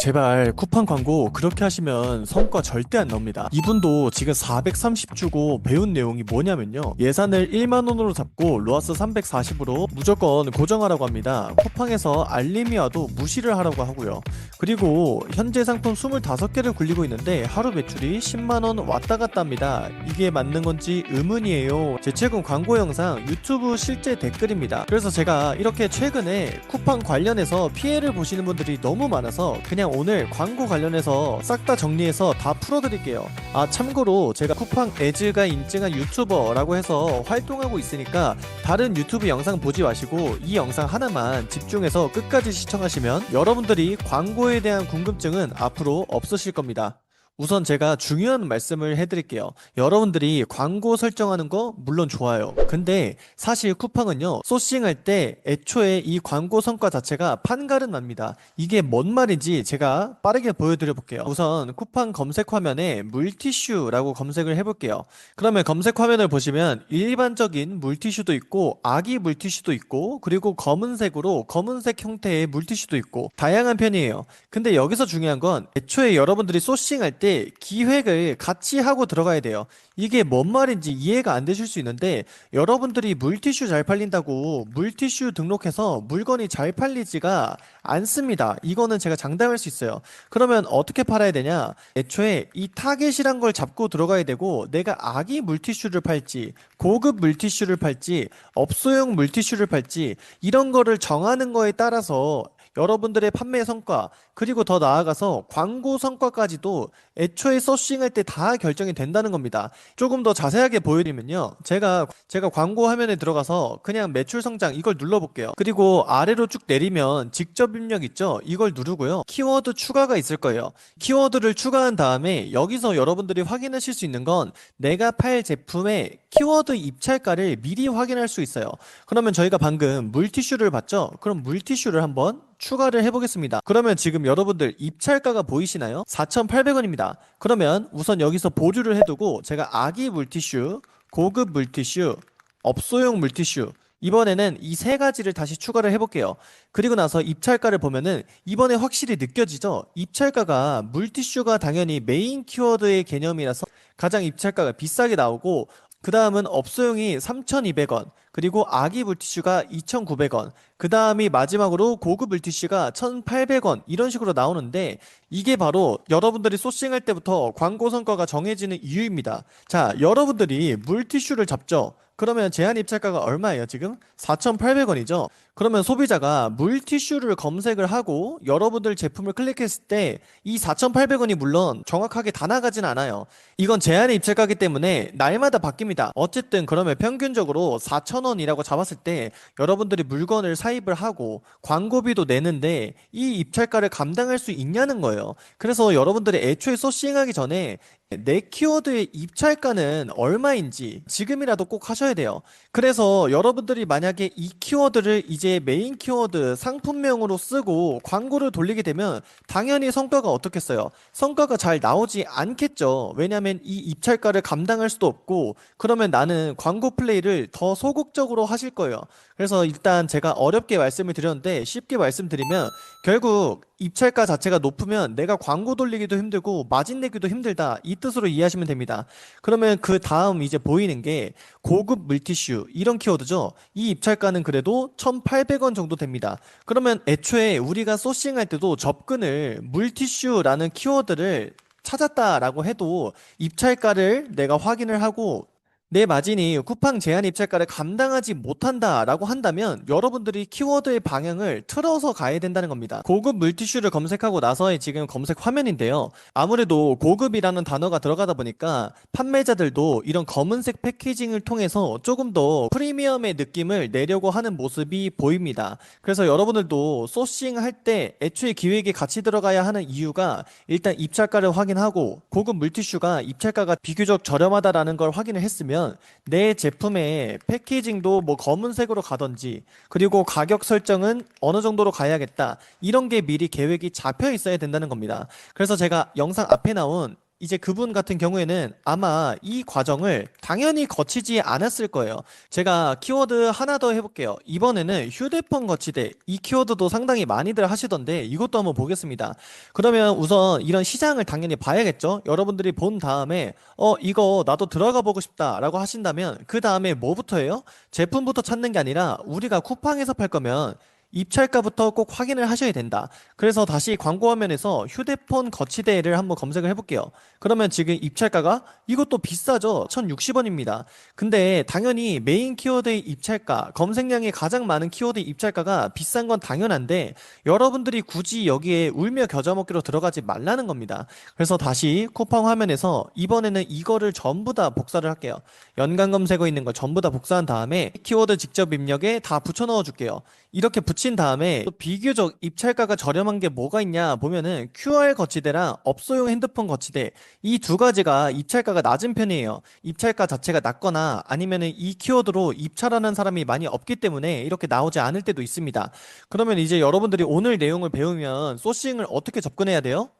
제발 쿠팡 광고 그렇게 하시면 성과 절대 안 나옵니다. 이분도 지금 430 주고 배운 내용이 뭐냐면요. 예산을 1만 원으로 잡고 로아스 340으로 무조건 고정하라고 합니다. 쿠팡에서 알림이 와도 무시를 하라고 하고요. 그리고 현재 상품 25개를 굴리고 있는데 하루 매출이 10만 원 왔다 갔다 합니다. 이게 맞는 건지 의문이에요. 제 최근 광고 영상 유튜브 실제 댓글입니다. 그래서 제가 이렇게 최근에 쿠팡 관련해서 피해를 보시는 분들이 너무 많아서 그냥 오늘 광고 관련해서 싹 다 정리해서 다 풀어드릴게요. 참고로 제가 쿠팡 에즈가 인증한 유튜버라고 해서 활동하고 있으니까 다른 유튜브 영상 보지 마시고 이 영상 하나만 집중해서 끝까지 시청하시면 여러분들이 광고에 대한 궁금증은 앞으로 없으실 겁니다. 우선 제가 중요한 말씀을 해드릴게요. 여러분들이 광고 설정하는 거 물론 좋아요. 근데 사실 쿠팡은요, 소싱할 때 애초에 이 광고 성과 자체가 판가름 납니다. 이게 뭔 말인지 제가 빠르게 보여드려 볼게요. 우선 쿠팡 검색 화면에 물티슈라고 검색을 해볼게요. 그러면 검색 화면을 보시면 일반적인 물티슈도 있고 아기 물티슈도 있고 그리고 검은색으로 검은색 형태의 물티슈도 있고 다양한 편이에요. 근데 여기서 중요한 건 애초에 여러분들이 소싱할 때 기획을 같이 하고 들어가야 돼요. 이게 뭔 말인지 이해가 안 되실 수 있는데 여러분들이 물티슈 잘 팔린다고 물티슈 등록해서 물건이 잘 팔리지가 않습니다. 이거는 제가 장담할 수 있어요. 그러면 어떻게 팔아야 되냐? 애초에 이 타겟이란 걸 잡고 들어가야 되고 내가 아기 물티슈를 팔지 고급 물티슈를 팔지 업소용 물티슈를 팔지 이런 거를 정하는 거에 따라서 여러분들의 판매 성과, 그리고 더 나아가서 광고 성과까지도 애초에 소싱할 때 다 결정이 된다는 겁니다. 조금 더 자세하게 보여드리면요. 제가 광고 화면에 들어가서 그냥 매출 성장 이걸 눌러볼게요. 그리고 아래로 쭉 내리면 직접 입력 있죠? 이걸 누르고요. 키워드 추가가 있을 거예요. 키워드를 추가한 다음에 여기서 여러분들이 확인하실 수 있는 건 내가 팔 제품의 키워드 입찰가를 미리 확인할 수 있어요. 그러면 저희가 방금 물티슈를 봤죠? 그럼 물티슈를 한번 추가를 해보겠습니다. 그러면 지금 여러분들 입찰가가 보이시나요? 4,800원입니다. 그러면 우선 여기서 보류를 해두고 제가 아기 물티슈, 고급 물티슈, 업소용 물티슈 이번에는 이 세 가지를 다시 추가를 해볼게요. 그리고 나서 입찰가를 보면은 이번에 확실히 느껴지죠? 입찰가가 물티슈가 당연히 메인 키워드의 개념이라서 가장 입찰가가 비싸게 나오고 그 다음은 업소용이 3,200원, 그리고 아기 물티슈가 2,900원, 그 다음이 마지막으로 고급 물티슈가 1,800원 이런 식으로 나오는데 이게 바로 여러분들이 소싱할 때부터 광고 성과가 정해지는 이유입니다. 자, 여러분들이 물티슈를 잡죠? 그러면 제한 입찰가가 얼마예요, 지금? 4,800원이죠? 그러면 소비자가 물티슈를 검색을 하고 여러분들 제품을 클릭했을 때 이 4,800원이 물론 정확하게 다 나가진 않아요. 이건 제한의 입찰가이기 때문에 날마다 바뀝니다. 어쨌든 그러면 평균적으로 4,000원이라고 잡았을 때 여러분들이 물건을 사입을 하고 광고비도 내는데 이 입찰가를 감당할 수 있냐는 거예요. 그래서 여러분들이 애초에 소싱하기 전에 내 키워드의 입찰가는 얼마인지 지금이라도 꼭 하셔야 돼요. 그래서 여러분들이 만약에 이 키워드를 이제 메인 키워드 상품명으로 쓰고 광고를 돌리게 되면 당연히 성과가 어떻겠어요? 성과가 잘 나오지 않겠죠. 왜냐하면 이 입찰가를 감당할 수도 없고 그러면 나는 광고 플레이를 더 소극적으로 하실 거예요. 그래서 일단 제가 어렵게 말씀을 드렸는데 쉽게 말씀드리면 결국 입찰가 자체가 높으면 내가 광고 돌리기도 힘들고 마진 내기도 힘들다 이 뜻으로 이해하시면 됩니다. 그러면 그 다음 이제 보이는 게 고급 물티슈 이런 키워드죠. 이 입찰가는 그래도 1,800원 정도 됩니다. 그러면 애초에 우리가 소싱할 때도 접근을 물티슈라는 키워드를 찾았다라고 해도 입찰가를 내가 확인을 하고 내 마진이 쿠팡 제한 입찰가를 감당하지 못한다라고 한다면 여러분들이 키워드의 방향을 틀어서 가야 된다는 겁니다. 고급 물티슈를 검색하고 나서의 지금 검색 화면인데요. 아무래도 고급이라는 단어가 들어가다 보니까 판매자들도 이런 검은색 패키징을 통해서 조금 더 프리미엄의 느낌을 내려고 하는 모습이 보입니다. 그래서 여러분들도 소싱할 때 애초에 기획에 같이 들어가야 하는 이유가 일단 입찰가를 확인하고 고급 물티슈가 입찰가가 비교적 저렴하다라는 걸 확인을 했으면 내 제품의 패키징도 뭐 검은색으로 가든지 그리고 가격 설정은 어느 정도로 가야겠다 이런 게 미리 계획이 잡혀 있어야 된다는 겁니다. 그래서 제가 영상 앞에 나온 이제 그분 같은 경우에는 아마 이 과정을 당연히 거치지 않았을 거예요. 제가 키워드 하나 더 해볼게요. 이번에는 휴대폰 거치대. 이 키워드도 상당히 많이들 하시던데 이것도 한번 보겠습니다. 그러면 우선 이런 시장을 당연히 봐야겠죠? 여러분들이 본 다음에 이거 나도 들어가 보고 싶다 라고 하신다면 그 다음에 뭐부터 해요? 제품부터 찾는 게 아니라 우리가 쿠팡에서 팔 거면 입찰가부터 꼭 확인을 하셔야 된다. 그래서 다시 광고 화면에서 휴대폰 거치대를 한번 검색을 해볼게요. 그러면 지금 입찰가가 이것도 비싸죠. 1,060원입니다. 근데 당연히 메인 키워드의 입찰가, 검색량이 가장 많은 키워드 입찰가가 비싼 건 당연한데 여러분들이 굳이 여기에 울며 겨자 먹기로 들어가지 말라는 겁니다. 그래서 다시 쿠팡 화면에서 이번에는 이거를 전부 다 복사를 할게요. 연관 검색어 있는 거 전부 다 복사한 다음에 키워드 직접 입력에 다 붙여 넣어 줄게요. 이렇게 붙인 다음에 또 비교적 입찰가가 저렴한 게 뭐가 있냐 보면은 QR 거치대랑 업소용 핸드폰 거치대 이 두 가지가 입찰가가 낮은 편이에요. 입찰가 자체가 낮거나 아니면은 이 키워드로 입찰하는 사람이 많이 없기 때문에 이렇게 나오지 않을 때도 있습니다. 그러면 이제 여러분들이 오늘 내용을 배우면 소싱을 어떻게 접근해야 돼요?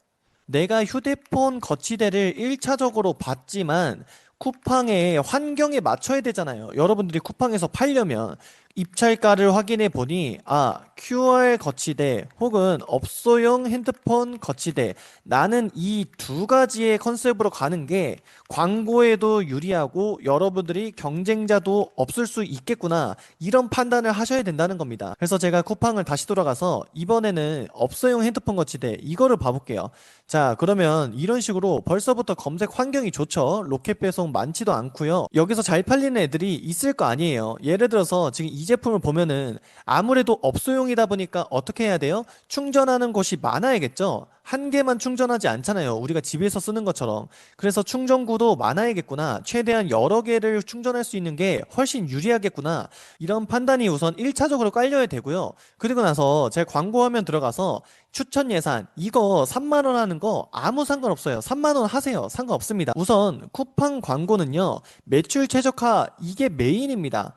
내가 휴대폰 거치대를 1차적으로 봤지만 쿠팡의 환경에 맞춰야 되잖아요. 여러분들이 쿠팡에서 팔려면 입찰가를 확인해 보니 QR 거치대 혹은 업소용 핸드폰 거치대 나는 이 두 가지의 컨셉으로 가는 게 광고에도 유리하고 여러분들이 경쟁자도 없을 수 있겠구나 이런 판단을 하셔야 된다는 겁니다. 그래서 제가 쿠팡을 다시 돌아가서 이번에는 업소용 핸드폰 거치대 이거를 봐볼게요. 자, 그러면 이런 식으로 벌써부터 검색 환경이 좋죠. 로켓 배송 많지도 않고요. 여기서 잘 팔리는 애들이 있을 거 아니에요. 예를 들어서 지금 이 제품을 보면은 아무래도 업소용이다 보니까 어떻게 해야 돼요? 충전하는 곳이 많아야겠죠? 한 개만 충전하지 않잖아요. 우리가 집에서 쓰는 것처럼. 그래서 충전구도 많아야겠구나. 최대한 여러 개를 충전할 수 있는 게 훨씬 유리하겠구나. 이런 판단이 우선 1차적으로 깔려야 되고요. 그리고 나서 제 광고 화면 들어가서 추천 예산 이거 3만 원 하는 거 아무 상관없어요. 3만 원 하세요. 상관없습니다. 우선 쿠팡 광고는요. 매출 최적화 이게 메인입니다.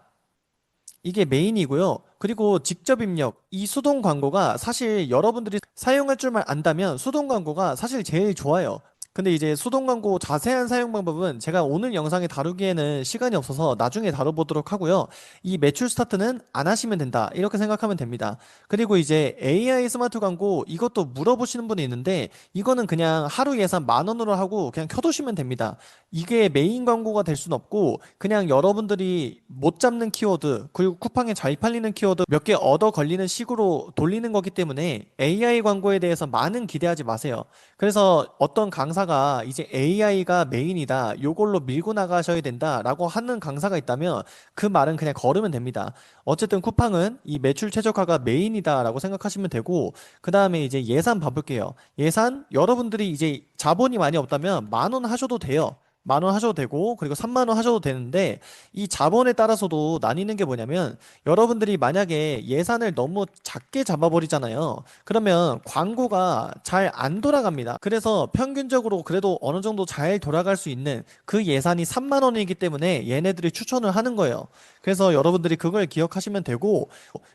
이게 메인이고요. 그리고 직접 입력, 이 수동 광고가 사실 여러분들이 사용할 줄만 안다면 수동 광고가 사실 제일 좋아요. 근데 이제 수동 광고 자세한 사용 방법은 제가 오늘 영상에 다루기에는 시간이 없어서 나중에 다뤄보도록 하고요. 이 매출 스타트는 안 하시면 된다. 이렇게 생각하면 됩니다. 그리고 이제 AI 스마트 광고 이것도 물어보시는 분이 있는데 이거는 그냥 하루 예산 10,000원으로 하고 그냥 켜두시면 됩니다. 이게 메인 광고가 될 순 없고 그냥 여러분들이 못 잡는 키워드 그리고 쿠팡에 잘 팔리는 키워드 몇 개 얻어 걸리는 식으로 돌리는 거기 때문에 AI 광고에 대해서 많은 기대하지 마세요. 그래서 어떤 강사가 이제 AI가 메인이다, 요걸로 밀고 나가셔야 된다라고 하는 강사가 있다면 그 말은 그냥 걸으면 됩니다. 어쨌든 쿠팡은 이 매출 최적화가 메인이다라고 생각하시면 되고, 그 다음에 이제 예산 봐볼게요. 예산 여러분들이 이제 자본이 많이 없다면 10,000원 하셔도 돼요. 10,000원 하셔도 되고, 그리고 3만 원 하셔도 되는데, 이 자본에 따라서도 나뉘는 게 뭐냐면, 여러분들이 만약에 예산을 너무 작게 잡아버리잖아요. 그러면 광고가 잘 안 돌아갑니다. 그래서 평균적으로 그래도 어느 정도 잘 돌아갈 수 있는 그 예산이 3만 원이기 때문에 얘네들이 추천을 하는 거예요. 그래서 여러분들이 그걸 기억하시면 되고,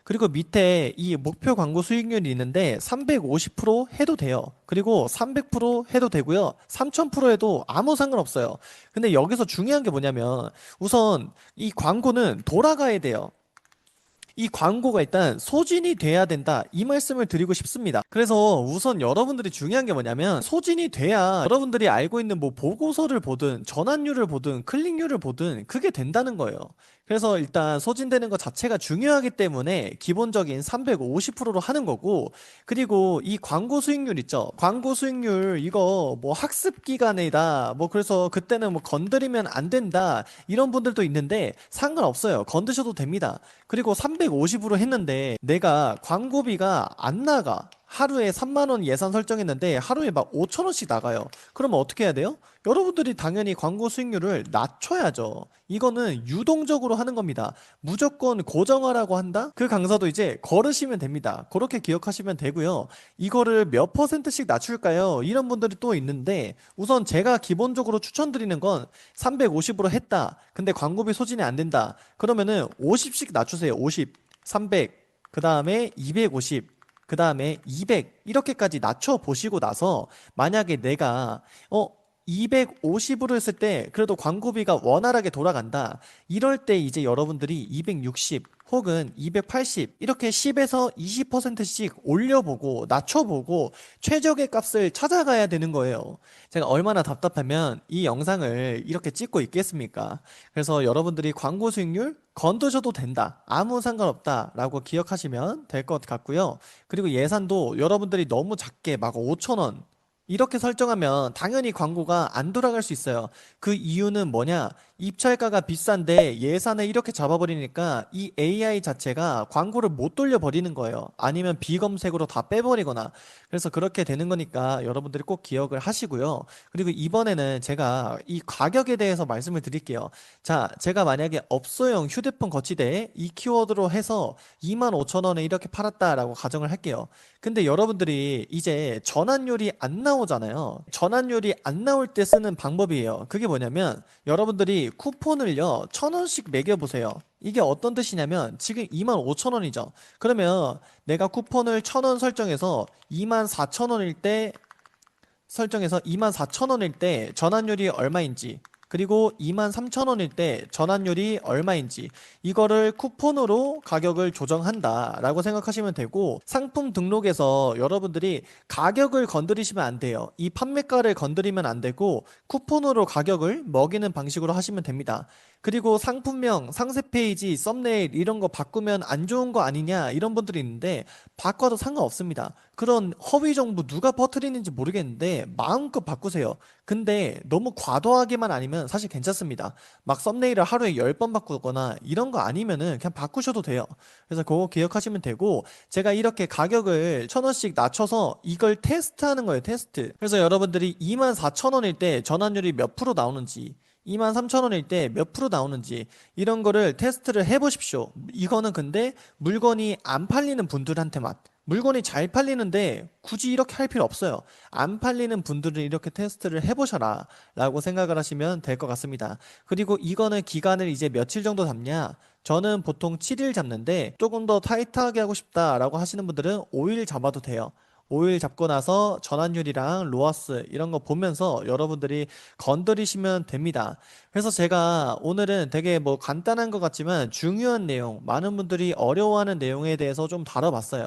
그리고 밑에 이 목표 광고 수익률이 있는데 350% 해도 돼요. 그리고 300% 해도 되고요. 3000% 해도 아무 상관없어요. 근데 여기서 중요한 게 뭐냐면 우선 이 광고는 돌아가야 돼요. 이 광고가 일단 소진이 돼야 된다 이 말씀을 드리고 싶습니다. 그래서 우선 여러분들이 중요한 게 뭐냐면 소진이 돼야 여러분들이 알고 있는 뭐 보고서를 보든 전환율을 보든 클릭률을 보든 그게 된다는 거예요. 그래서 일단 소진되는 것 자체가 중요하기 때문에 기본적인 350%로 하는 거고, 그리고 이 광고 수익률 있죠. 광고 수익률 이거 뭐 학습 기간이다 뭐 그래서 그때는 뭐 건드리면 안 된다 이런 분들도 있는데 상관없어요. 건드셔도 됩니다. 그리고 350으로 했는데 내가 광고비가 안 나가. 하루에 3만 원 예산 설정했는데 하루에 막 5천 원씩 나가요. 그러면 어떻게 해야 돼요? 여러분들이 당연히 광고 수익률을 낮춰야죠. 이거는 유동적으로 하는 겁니다. 무조건 고정하라고 한다? 그 강사도 이제 걸으시면 됩니다. 그렇게 기억하시면 되고요. 이거를 몇 퍼센트씩 낮출까요? 이런 분들이 또 있는데 우선 제가 기본적으로 추천드리는 건 350으로 했다. 근데 광고비 소진이 안 된다. 그러면은 50씩 낮추세요. 50, 300, 그 다음에 250, 그 다음에 200 이렇게까지 낮춰 보시고 나서 만약에 내가 250으로 했을 때 그래도 광고비가 원활하게 돌아간다. 이럴 때 이제 여러분들이 260 혹은 280 이렇게 10에서 20%씩 올려보고 낮춰보고 최적의 값을 찾아가야 되는 거예요. 제가 얼마나 답답하면 이 영상을 이렇게 찍고 있겠습니까? 그래서 여러분들이 광고 수익률 건드셔도 된다. 아무 상관없다. 라고 기억하시면 될 것 같고요. 그리고 예산도 여러분들이 너무 작게 막 5,000원 이렇게 설정하면 당연히 광고가 안 돌아갈 수 있어요. 그 이유는 뭐냐? 입찰가가 비싼데 예산을 이렇게 잡아버리니까 이 AI 자체가 광고를 못 돌려버리는 거예요. 아니면 비검색으로 다 빼버리거나. 그래서 그렇게 되는 거니까 여러분들이 꼭 기억을 하시고요. 그리고 이번에는 제가 이 가격에 대해서 말씀을 드릴게요. 자, 제가 만약에 업소용 휴대폰 거치대 이 키워드로 해서 25,000원에 이렇게 팔았다라고 가정을 할게요. 근데 여러분들이 이제 전환율이 안 나오잖아요. 전환율이 안 나올 때 쓰는 방법이에요. 그게 뭐냐면 여러분들이 쿠폰을요 1,000원씩 매겨보세요. 이게 어떤 뜻이냐면 지금 25,000원이죠. 그러면 내가 쿠폰을 1,000원 설정해서 24,000원일 때 설정해서 24,000원일 때 전환율이 얼마인지, 그리고 23,000원일 때 전환율이 얼마인지 이거를 쿠폰으로 가격을 조정한다 라고 생각하시면 되고, 상품 등록에서 여러분들이 가격을 건드리시면 안 돼요. 이 판매가를 건드리면 안 되고 쿠폰으로 가격을 먹이는 방식으로 하시면 됩니다. 그리고 상품명, 상세 페이지, 썸네일 이런 거 바꾸면 안 좋은 거 아니냐 이런 분들이 있는데 바꿔도 상관없습니다. 그런 허위 정보 누가 퍼뜨리는지 모르겠는데 마음껏 바꾸세요. 근데 너무 과도하게만 아니면 사실 괜찮습니다. 막 썸네일을 하루에 10번 바꾸거나 이런 거 아니면은 그냥 바꾸셔도 돼요. 그래서 그거 기억하시면 되고 제가 이렇게 가격을 1,000원씩 낮춰서 이걸 테스트하는 거예요, 테스트. 그래서 여러분들이 24,000원일 때 전환율이 몇 프로 나오는지 23,000원일 때 몇 프로 나오는지 이런 거를 테스트를 해보십시오. 이거는 근데 물건이 안 팔리는 분들한테만 물건이 잘 팔리는데 굳이 이렇게 할 필요 없어요. 안 팔리는 분들은 이렇게 테스트를 해보셔라 라고 생각을 하시면 될 것 같습니다. 그리고 이거는 기간을 이제 며칠 정도 잡냐? 저는 보통 7일 잡는데 조금 더 타이트하게 하고 싶다라고 하시는 분들은 5일 잡아도 돼요. 5일 잡고 나서 전환율이랑 로아스 이런 거 보면서 여러분들이 건드리시면 됩니다. 그래서 제가 오늘은 되게 뭐 간단한 것 같지만 중요한 내용, 많은 분들이 어려워하는 내용에 대해서 좀 다뤄봤어요.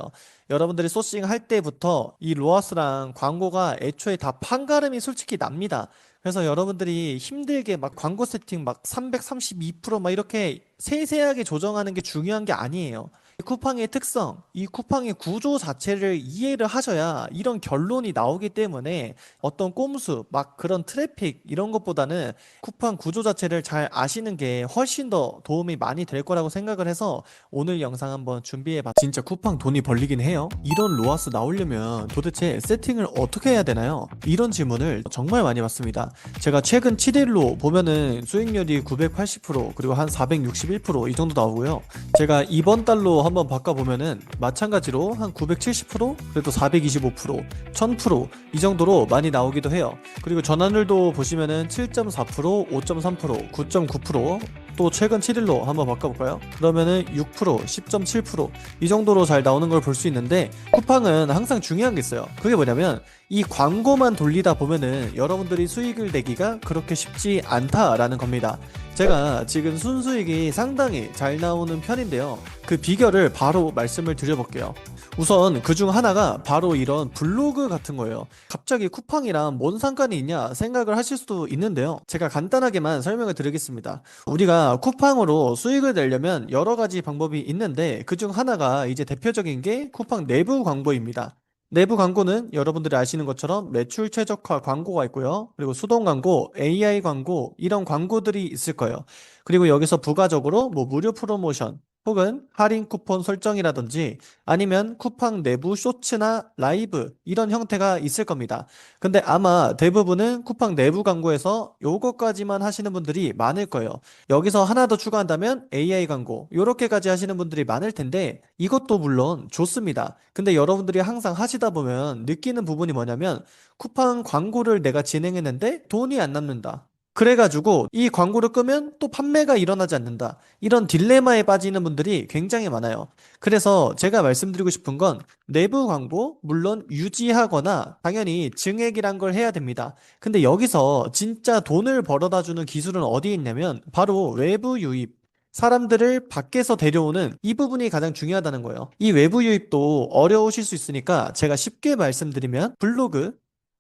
여러분들이 소싱 할 때부터 이 로아스랑 광고가 애초에 다 판가름이 솔직히 납니다. 그래서 여러분들이 힘들게 막 광고 세팅 막 332%막 이렇게 세세하게 조정하는 게 중요한 게 아니에요. 쿠팡의 특성, 이 쿠팡의 구조 자체를 이해를 하셔야 이런 결론이 나오기 때문에 어떤 꼼수, 막 그런 트래픽 이런 것보다는 쿠팡 구조 자체를 잘 아시는 게 훨씬 더 도움이 많이 될 거라고 생각을 해서 오늘 영상 한번 준비해봤습니다. 진짜 쿠팡 돈이 벌리긴 해요? 이런 로아스 나오려면 도대체 세팅을 어떻게 해야 되나요? 이런 질문을 정말 많이 받습니다. 제가 최근 7일로 보면은 수익률이 980% 그리고 한 461%이 정도 나오고요. 제가 이번 달로 한번 바꿔보면은 마찬가지로 한 970% 그래도 425% 1000%이 정도로 많이 나오기도 해요. 그리고 전환율도 보시면은 7.4% 5.3% 9.9%또 최근 7일로 한번 바꿔볼까요? 그러면은 6% 10.7%이 정도로 잘 나오는 걸 볼 수 있는데 쿠팡은 항상 중요한 게 있어요. 그게 뭐냐면 이 광고만 돌리다 보면은 여러분들이 수익을 내기가 그렇게 쉽지 않다라는 겁니다. 제가 지금 순수익이 상당히 잘 나오는 편인데요. 그 비결을 바로 말씀을 드려볼게요. 우선 그중 하나가 바로 이런 블로그 같은 거예요. 갑자기 쿠팡이랑 뭔 상관이 있냐 생각을 하실 수도 있는데요. 제가 간단하게만 설명을 드리겠습니다. 우리가 쿠팡으로 수익을 내려면 여러 가지 방법이 있는데 그중 하나가 이제 대표적인 게 쿠팡 내부 광고입니다. 내부 광고는 여러분들이 아시는 것처럼 매출 최적화 광고가 있고요. 그리고 수동 광고, AI 광고 이런 광고들이 있을 거예요. 그리고 여기서 부가적으로 뭐 무료 프로모션 혹은 할인 쿠폰 설정이라든지 아니면 쿠팡 내부 쇼츠나 라이브 이런 형태가 있을 겁니다. 근데 아마 대부분은 쿠팡 내부 광고에서 요거까지만 하시는 분들이 많을 거예요. 여기서 하나 더 추가한다면 AI 광고 요렇게까지 하시는 분들이 많을 텐데 이것도 물론 좋습니다. 근데 여러분들이 항상 하시다 보면 느끼는 부분이 뭐냐면 쿠팡 광고를 내가 진행했는데 돈이 안 남는다. 그래가지고 이 광고를 끄면 또 판매가 일어나지 않는다. 이런 딜레마에 빠지는 분들이 굉장히 많아요. 그래서 제가 말씀드리고 싶은 건 내부 광고 물론 유지하거나 당연히 증액이란 걸 해야 됩니다. 근데 여기서 진짜 돈을 벌어다 주는 기술은 어디에 있냐면 바로 외부 유입. 사람들을 밖에서 데려오는 이 부분이 가장 중요하다는 거예요. 이 외부 유입도 어려우실 수 있으니까 제가 쉽게 말씀드리면 블로그,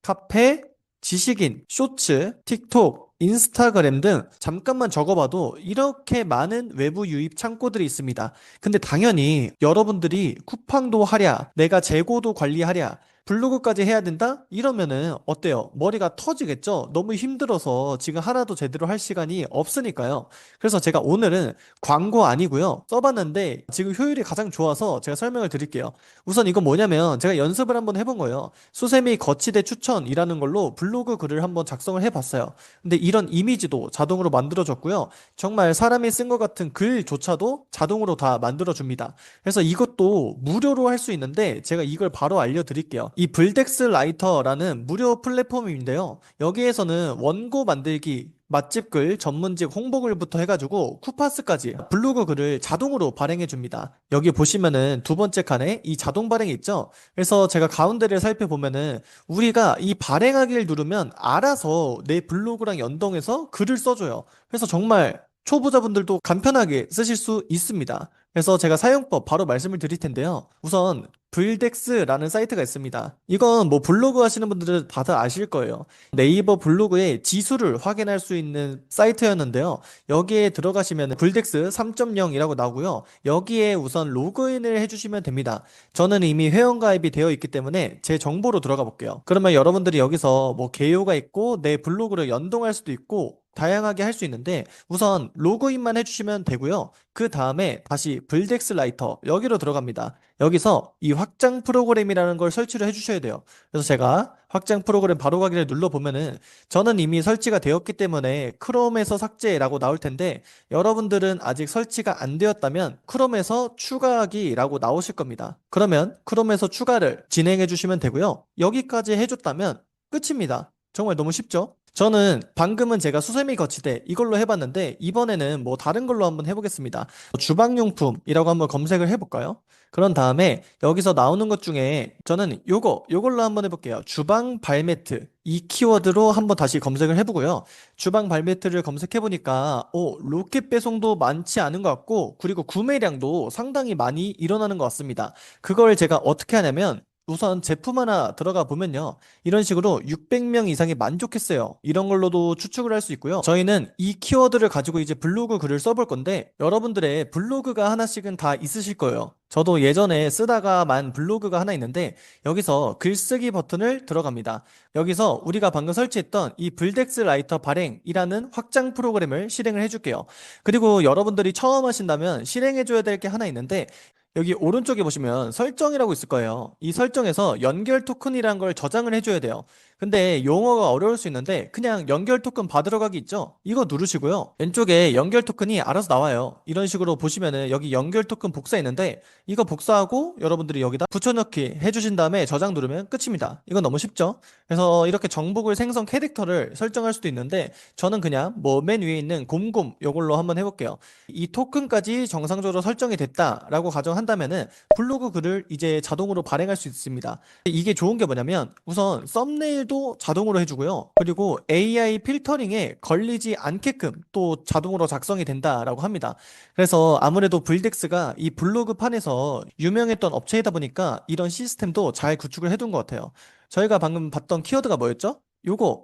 카페, 지식인, 쇼츠, 틱톡, 인스타그램 등 잠깐만 적어봐도 이렇게 많은 외부 유입 창고들이 있습니다. 근데 당연히 여러분들이 쿠팡도 하랴, 내가 재고도 관리하랴, 블로그까지 해야 된다? 이러면은 어때요? 머리가 터지겠죠? 너무 힘들어서 지금 하나도 제대로 할 시간이 없으니까요. 그래서 제가 오늘은 광고 아니고요. 써봤는데 지금 효율이 가장 좋아서 제가 설명을 드릴게요. 우선 이건 뭐냐면 제가 연습을 한번 해본 거예요. 수세미 거치대 추천이라는 걸로 블로그 글을 한번 작성을 해봤어요. 근데 이런 이미지도 자동으로 만들어졌고요. 정말 사람이 쓴 것 같은 글조차도 자동으로 다 만들어줍니다. 그래서 이것도 무료로 할 수 있는데 제가 이걸 바로 알려드릴게요. 이 블덱스 라이터라는 무료 플랫폼인데요. 여기에서는 원고 만들기, 맛집글, 전문직 홍보글부터 해가지고 쿠파스까지 블로그 글을 자동으로 발행해 줍니다. 여기 보시면은 두 번째 칸에 이 자동 발행이 있죠. 그래서 제가 가운데를 살펴보면은 우리가 이 발행하기를 누르면 알아서 내 블로그랑 연동해서 글을 써줘요. 그래서 정말 초보자분들도 간편하게 쓰실 수 있습니다. 그래서 제가 사용법 바로 말씀을 드릴 텐데요. 우선 블덱스라는 사이트가 있습니다. 이건 뭐 블로그 하시는 분들은 다들 아실 거예요. 네이버 블로그의 지수를 확인할 수 있는 사이트였는데요. 여기에 들어가시면 블덱스 3.0이라고 나오고요. 여기에 우선 로그인을 해주시면 됩니다. 저는 이미 회원가입이 되어 있기 때문에 제 정보로 들어가 볼게요. 그러면 여러분들이 여기서 뭐 개요가 있고 내 블로그를 연동할 수도 있고 다양하게 할 수 있는데 우선 로그인만 해주시면 되고요. 그 다음에 다시 블덱스 라이터 여기로 들어갑니다. 여기서 이 확장 프로그램이라는 걸 설치를 해주셔야 돼요. 그래서 제가 확장 프로그램 바로 가기를 눌러보면은 저는 이미 설치가 되었기 때문에 크롬에서 삭제라고 나올 텐데 여러분들은 아직 설치가 안 되었다면 크롬에서 추가하기라고 나오실 겁니다. 그러면 크롬에서 추가를 진행해 주시면 되고요. 여기까지 해줬다면 끝입니다. 정말 너무 쉽죠? 저는 방금은 제가 수세미 거치대 이걸로 해봤는데 이번에는 뭐 다른 걸로 한번 해보겠습니다. 주방용품이라고 한번 검색을 해볼까요? 그런 다음에 여기서 나오는 것 중에 저는 요걸로 한번 해볼게요. 주방 발매트. 이 키워드로 한번 다시 검색을 해보고요. 주방 발매트를 검색해보니까, 로켓 배송도 많지 않은 것 같고, 그리고 구매량도 상당히 많이 일어나는 것 같습니다. 그걸 제가 어떻게 하냐면, 우선 제품 하나 들어가 보면요. 이런 식으로 600명 이상이 만족했어요. 이런 걸로도 추측을 할 수 있고요. 저희는 이 키워드를 가지고 이제 블로그 글을 써볼 건데 여러분들의 블로그가 하나씩은 다 있으실 거예요. 저도 예전에 쓰다가 만 블로그가 하나 있는데 여기서 글쓰기 버튼을 들어갑니다. 여기서 우리가 방금 설치했던 이 블덱스 라이터 발행이라는 확장 프로그램을 실행을 해줄게요. 그리고 여러분들이 처음 하신다면 실행해줘야 될 게 하나 있는데 여기 오른쪽에 보시면 설정이라고 있을 거예요. 이 설정에서 연결 토큰이라는 걸 저장을 해줘야 돼요. 근데 용어가 어려울 수 있는데 그냥 연결 토큰 받으러 가기 있죠? 이거 누르시고요. 왼쪽에 연결 토큰이 알아서 나와요. 이런 식으로 보시면은 여기 연결 토큰 복사 있는데 이거 복사하고 여러분들이 여기다 붙여넣기 해주신 다음에 저장 누르면 끝입니다. 이건 너무 쉽죠? 그래서 이렇게 정복을 생성 캐릭터를 설정할 수도 있는데 저는 그냥 뭐 맨 위에 있는 곰곰 요걸로 한번 해볼게요. 이 토큰까지 정상적으로 설정이 됐다라고 가정한다면은 블로그 글을 이제 자동으로 발행할 수 있습니다. 이게 좋은 게 뭐냐면 우선 썸네일도 자동으로 해주고요. 그리고 AI 필터링에 걸리지 않게끔 또 자동으로 작성이 된다라고 합니다. 그래서 아무래도 블덱스가 이 블로그 판에서 유명했던 업체이다 보니까 이런 시스템도 잘 구축을 해둔 것 같아요. 저희가 방금 봤던 키워드가 뭐였죠?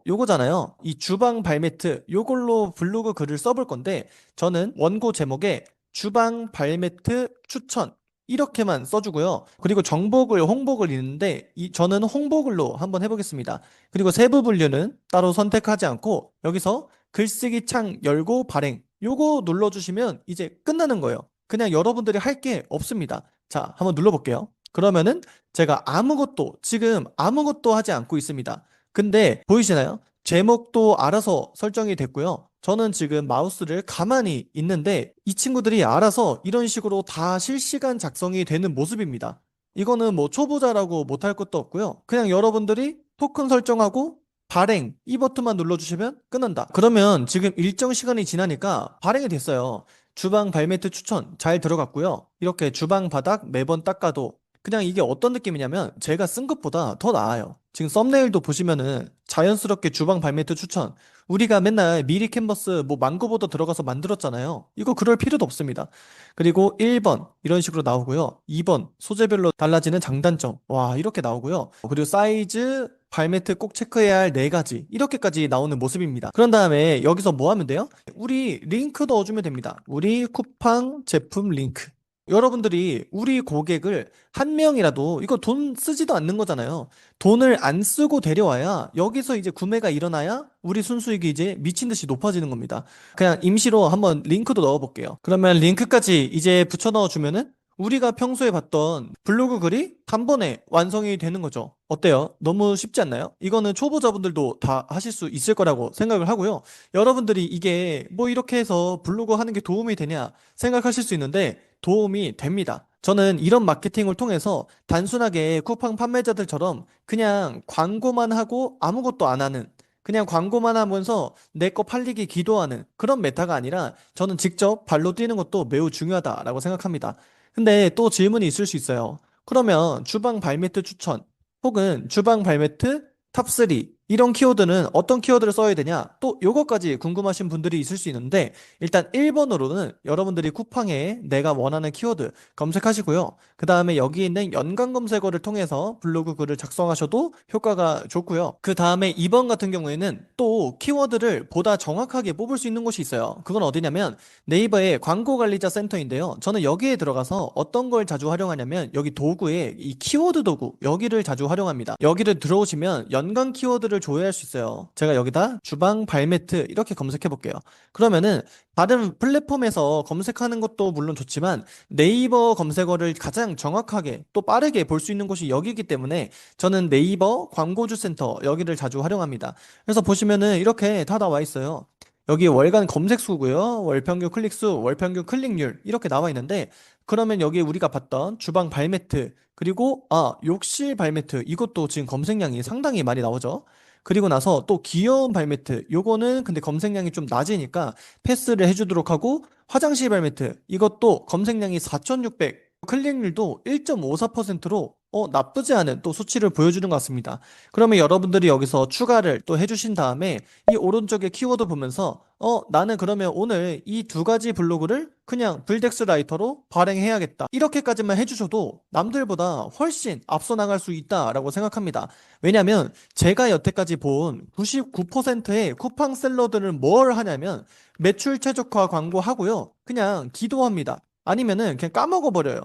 요거잖아요. 이 주방 발매트, 요걸로 블로그 글을 써볼 건데, 저는 원고 제목에 주방 발매트 추천, 이렇게만 써주고요. 그리고 정보글, 홍보글 있는데, 저는 홍보글로 한번 해보겠습니다. 그리고 세부 분류는 따로 선택하지 않고, 여기서 글쓰기 창 열고 발행, 요거 눌러주시면 이제 끝나는 거예요. 그냥 여러분들이 할 게 없습니다. 자, 한번 눌러볼게요. 그러면은 제가 지금 아무것도 하지 않고 있습니다. 근데 보이시나요? 제목도 알아서 설정이 됐고요. 저는 지금 마우스를 가만히 있는데 이 친구들이 알아서 이런 식으로 다 실시간 작성이 되는 모습입니다. 이거는 뭐 초보자라고 못할 것도 없고요. 그냥 여러분들이 토큰 설정하고 발행 이 버튼만 눌러주시면 끝난다. 그러면 지금 일정 시간이 지나니까 발행이 됐어요. 주방 발매트 추천 잘 들어갔고요. 이렇게 주방 바닥 매번 닦아도 그냥 이게 어떤 느낌이냐면 제가 쓴 것보다 더 나아요. 지금 썸네일도 보시면은 자연스럽게 주방 발매트 추천. 우리가 맨날 미리 캔버스 뭐 망고보드 들어가서 만들었잖아요. 이거 그럴 필요도 없습니다. 그리고 1번 이런 식으로 나오고요. 2번 소재별로 달라지는 장단점. 와, 이렇게 나오고요. 그리고 사이즈, 발매트 꼭 체크해야 할 4가지. 이렇게까지 나오는 모습입니다. 그런 다음에 여기서 뭐 하면 돼요? 우리 링크 넣어주면 됩니다. 우리 쿠팡 제품 링크. 여러분들이 우리 고객을 한 명이라도 이거 돈 쓰지도 않는 거잖아요. 돈을 안 쓰고 데려와야 여기서 이제 구매가 일어나야 우리 순수익이 이제 미친 듯이 높아지는 겁니다. 그냥 임시로 한번 링크도 넣어 볼게요. 그러면 링크까지 이제 붙여 넣어 주면은 우리가 평소에 봤던 블로그 글이 단번에 완성이 되는 거죠. 어때요? 너무 쉽지 않나요? 이거는 초보자분들도 다 하실 수 있을 거라고 생각을 하고요. 여러분들이 이게 뭐 이렇게 해서 블로그 하는 게 도움이 되냐 생각하실 수 있는데 도움이 됩니다. 저는 이런 마케팅을 통해서 단순하게 쿠팡 판매자들처럼 그냥 광고만 하고 아무것도 안 하는 그냥 광고만 하면서 내 거 팔리기 기도하는 그런 메타가 아니라 저는 직접 발로 뛰는 것도 매우 중요하다라고 생각합니다. 근데 또 질문이 있을 수 있어요. 그러면 주방 발매트 추천 혹은 주방 발매트 탑3 이런 키워드는 어떤 키워드를 써야 되냐? 또 요거까지 궁금하신 분들이 있을 수 있는데 일단 1번으로는 여러분들이 쿠팡에 내가 원하는 키워드 검색하시고요. 그 다음에 여기 있는 연관 검색어를 통해서 블로그 글을 작성하셔도 효과가 좋고요. 그 다음에 2번 같은 경우에는 또 키워드를 보다 정확하게 뽑을 수 있는 곳이 있어요. 그건 어디냐면 네이버의 광고관리자 센터인데요. 저는 여기에 들어가서 어떤 걸 자주 활용하냐면 여기 도구에 이 키워드 도구 여기를 자주 활용합니다. 여기를 들어오시면 연관 키워드를 조회할 수 있어요. 제가 여기다 주방 발매트 이렇게 검색해 볼게요. 그러면은 다른 플랫폼에서 검색하는 것도 물론 좋지만 네이버 검색어를 가장 정확하게 또 빠르게 볼 수 있는 곳이 여기이기 때문에 저는 네이버 광고주 센터 여기를 자주 활용합니다. 그래서 보시면은 이렇게 다 나와 있어요. 여기 월간 검색 수고요, 월 평균 클릭 수, 월 평균 클릭률 이렇게 나와 있는데 그러면 여기 우리가 봤던 주방 발매트 그리고 욕실 발매트 이것도 지금 검색량이 상당히 많이 나오죠. 그리고 나서 또 귀여운 발매트 요거는 근데 검색량이 좀 낮으니까 패스를 해주도록 하고 화장실 발매트 이것도 검색량이 4,600 클릭률도 1.54%로 나쁘지 않은 또 수치를 보여주는 것 같습니다. 그러면 여러분들이 여기서 추가를 또 해주신 다음에 이 오른쪽에 키워드 보면서 나는 그러면 오늘 이 두 가지 블로그를 그냥 불덱스 라이터로 발행해야겠다. 이렇게까지만 해주셔도 남들보다 훨씬 앞서 나갈 수 있다라고 생각합니다. 왜냐면 제가 여태까지 본 99%의 쿠팡 셀러들은 뭘 하냐면 매출 최적화 광고 하고요. 그냥 기도합니다. 아니면은 그냥 까먹어버려요.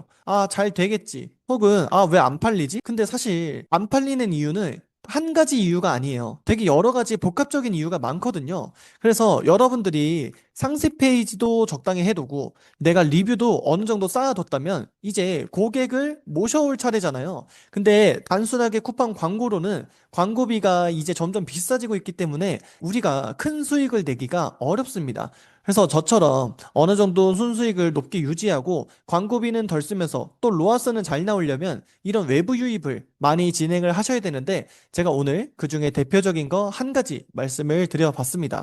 잘 되겠지. 혹은, 왜 안 팔리지? 근데 사실 안 팔리는 이유는 한 가지 이유가 아니에요. 되게 여러 가지 복합적인 이유가 많거든요. 그래서 여러분들이 상세 페이지도 적당히 해두고 내가 리뷰도 어느 정도 쌓아뒀다면 이제 고객을 모셔올 차례잖아요. 근데 단순하게 쿠팡 광고로는 광고비가 이제 점점 비싸지고 있기 때문에 우리가 큰 수익을 내기가 어렵습니다. 그래서 저처럼 어느 정도 순수익을 높게 유지하고 광고비는 덜 쓰면서 또 로아스는 잘 나오려면 이런 외부 유입을 많이 진행을 하셔야 되는데 제가 오늘 그 중에 대표적인 거 한 가지 말씀을 드려봤습니다.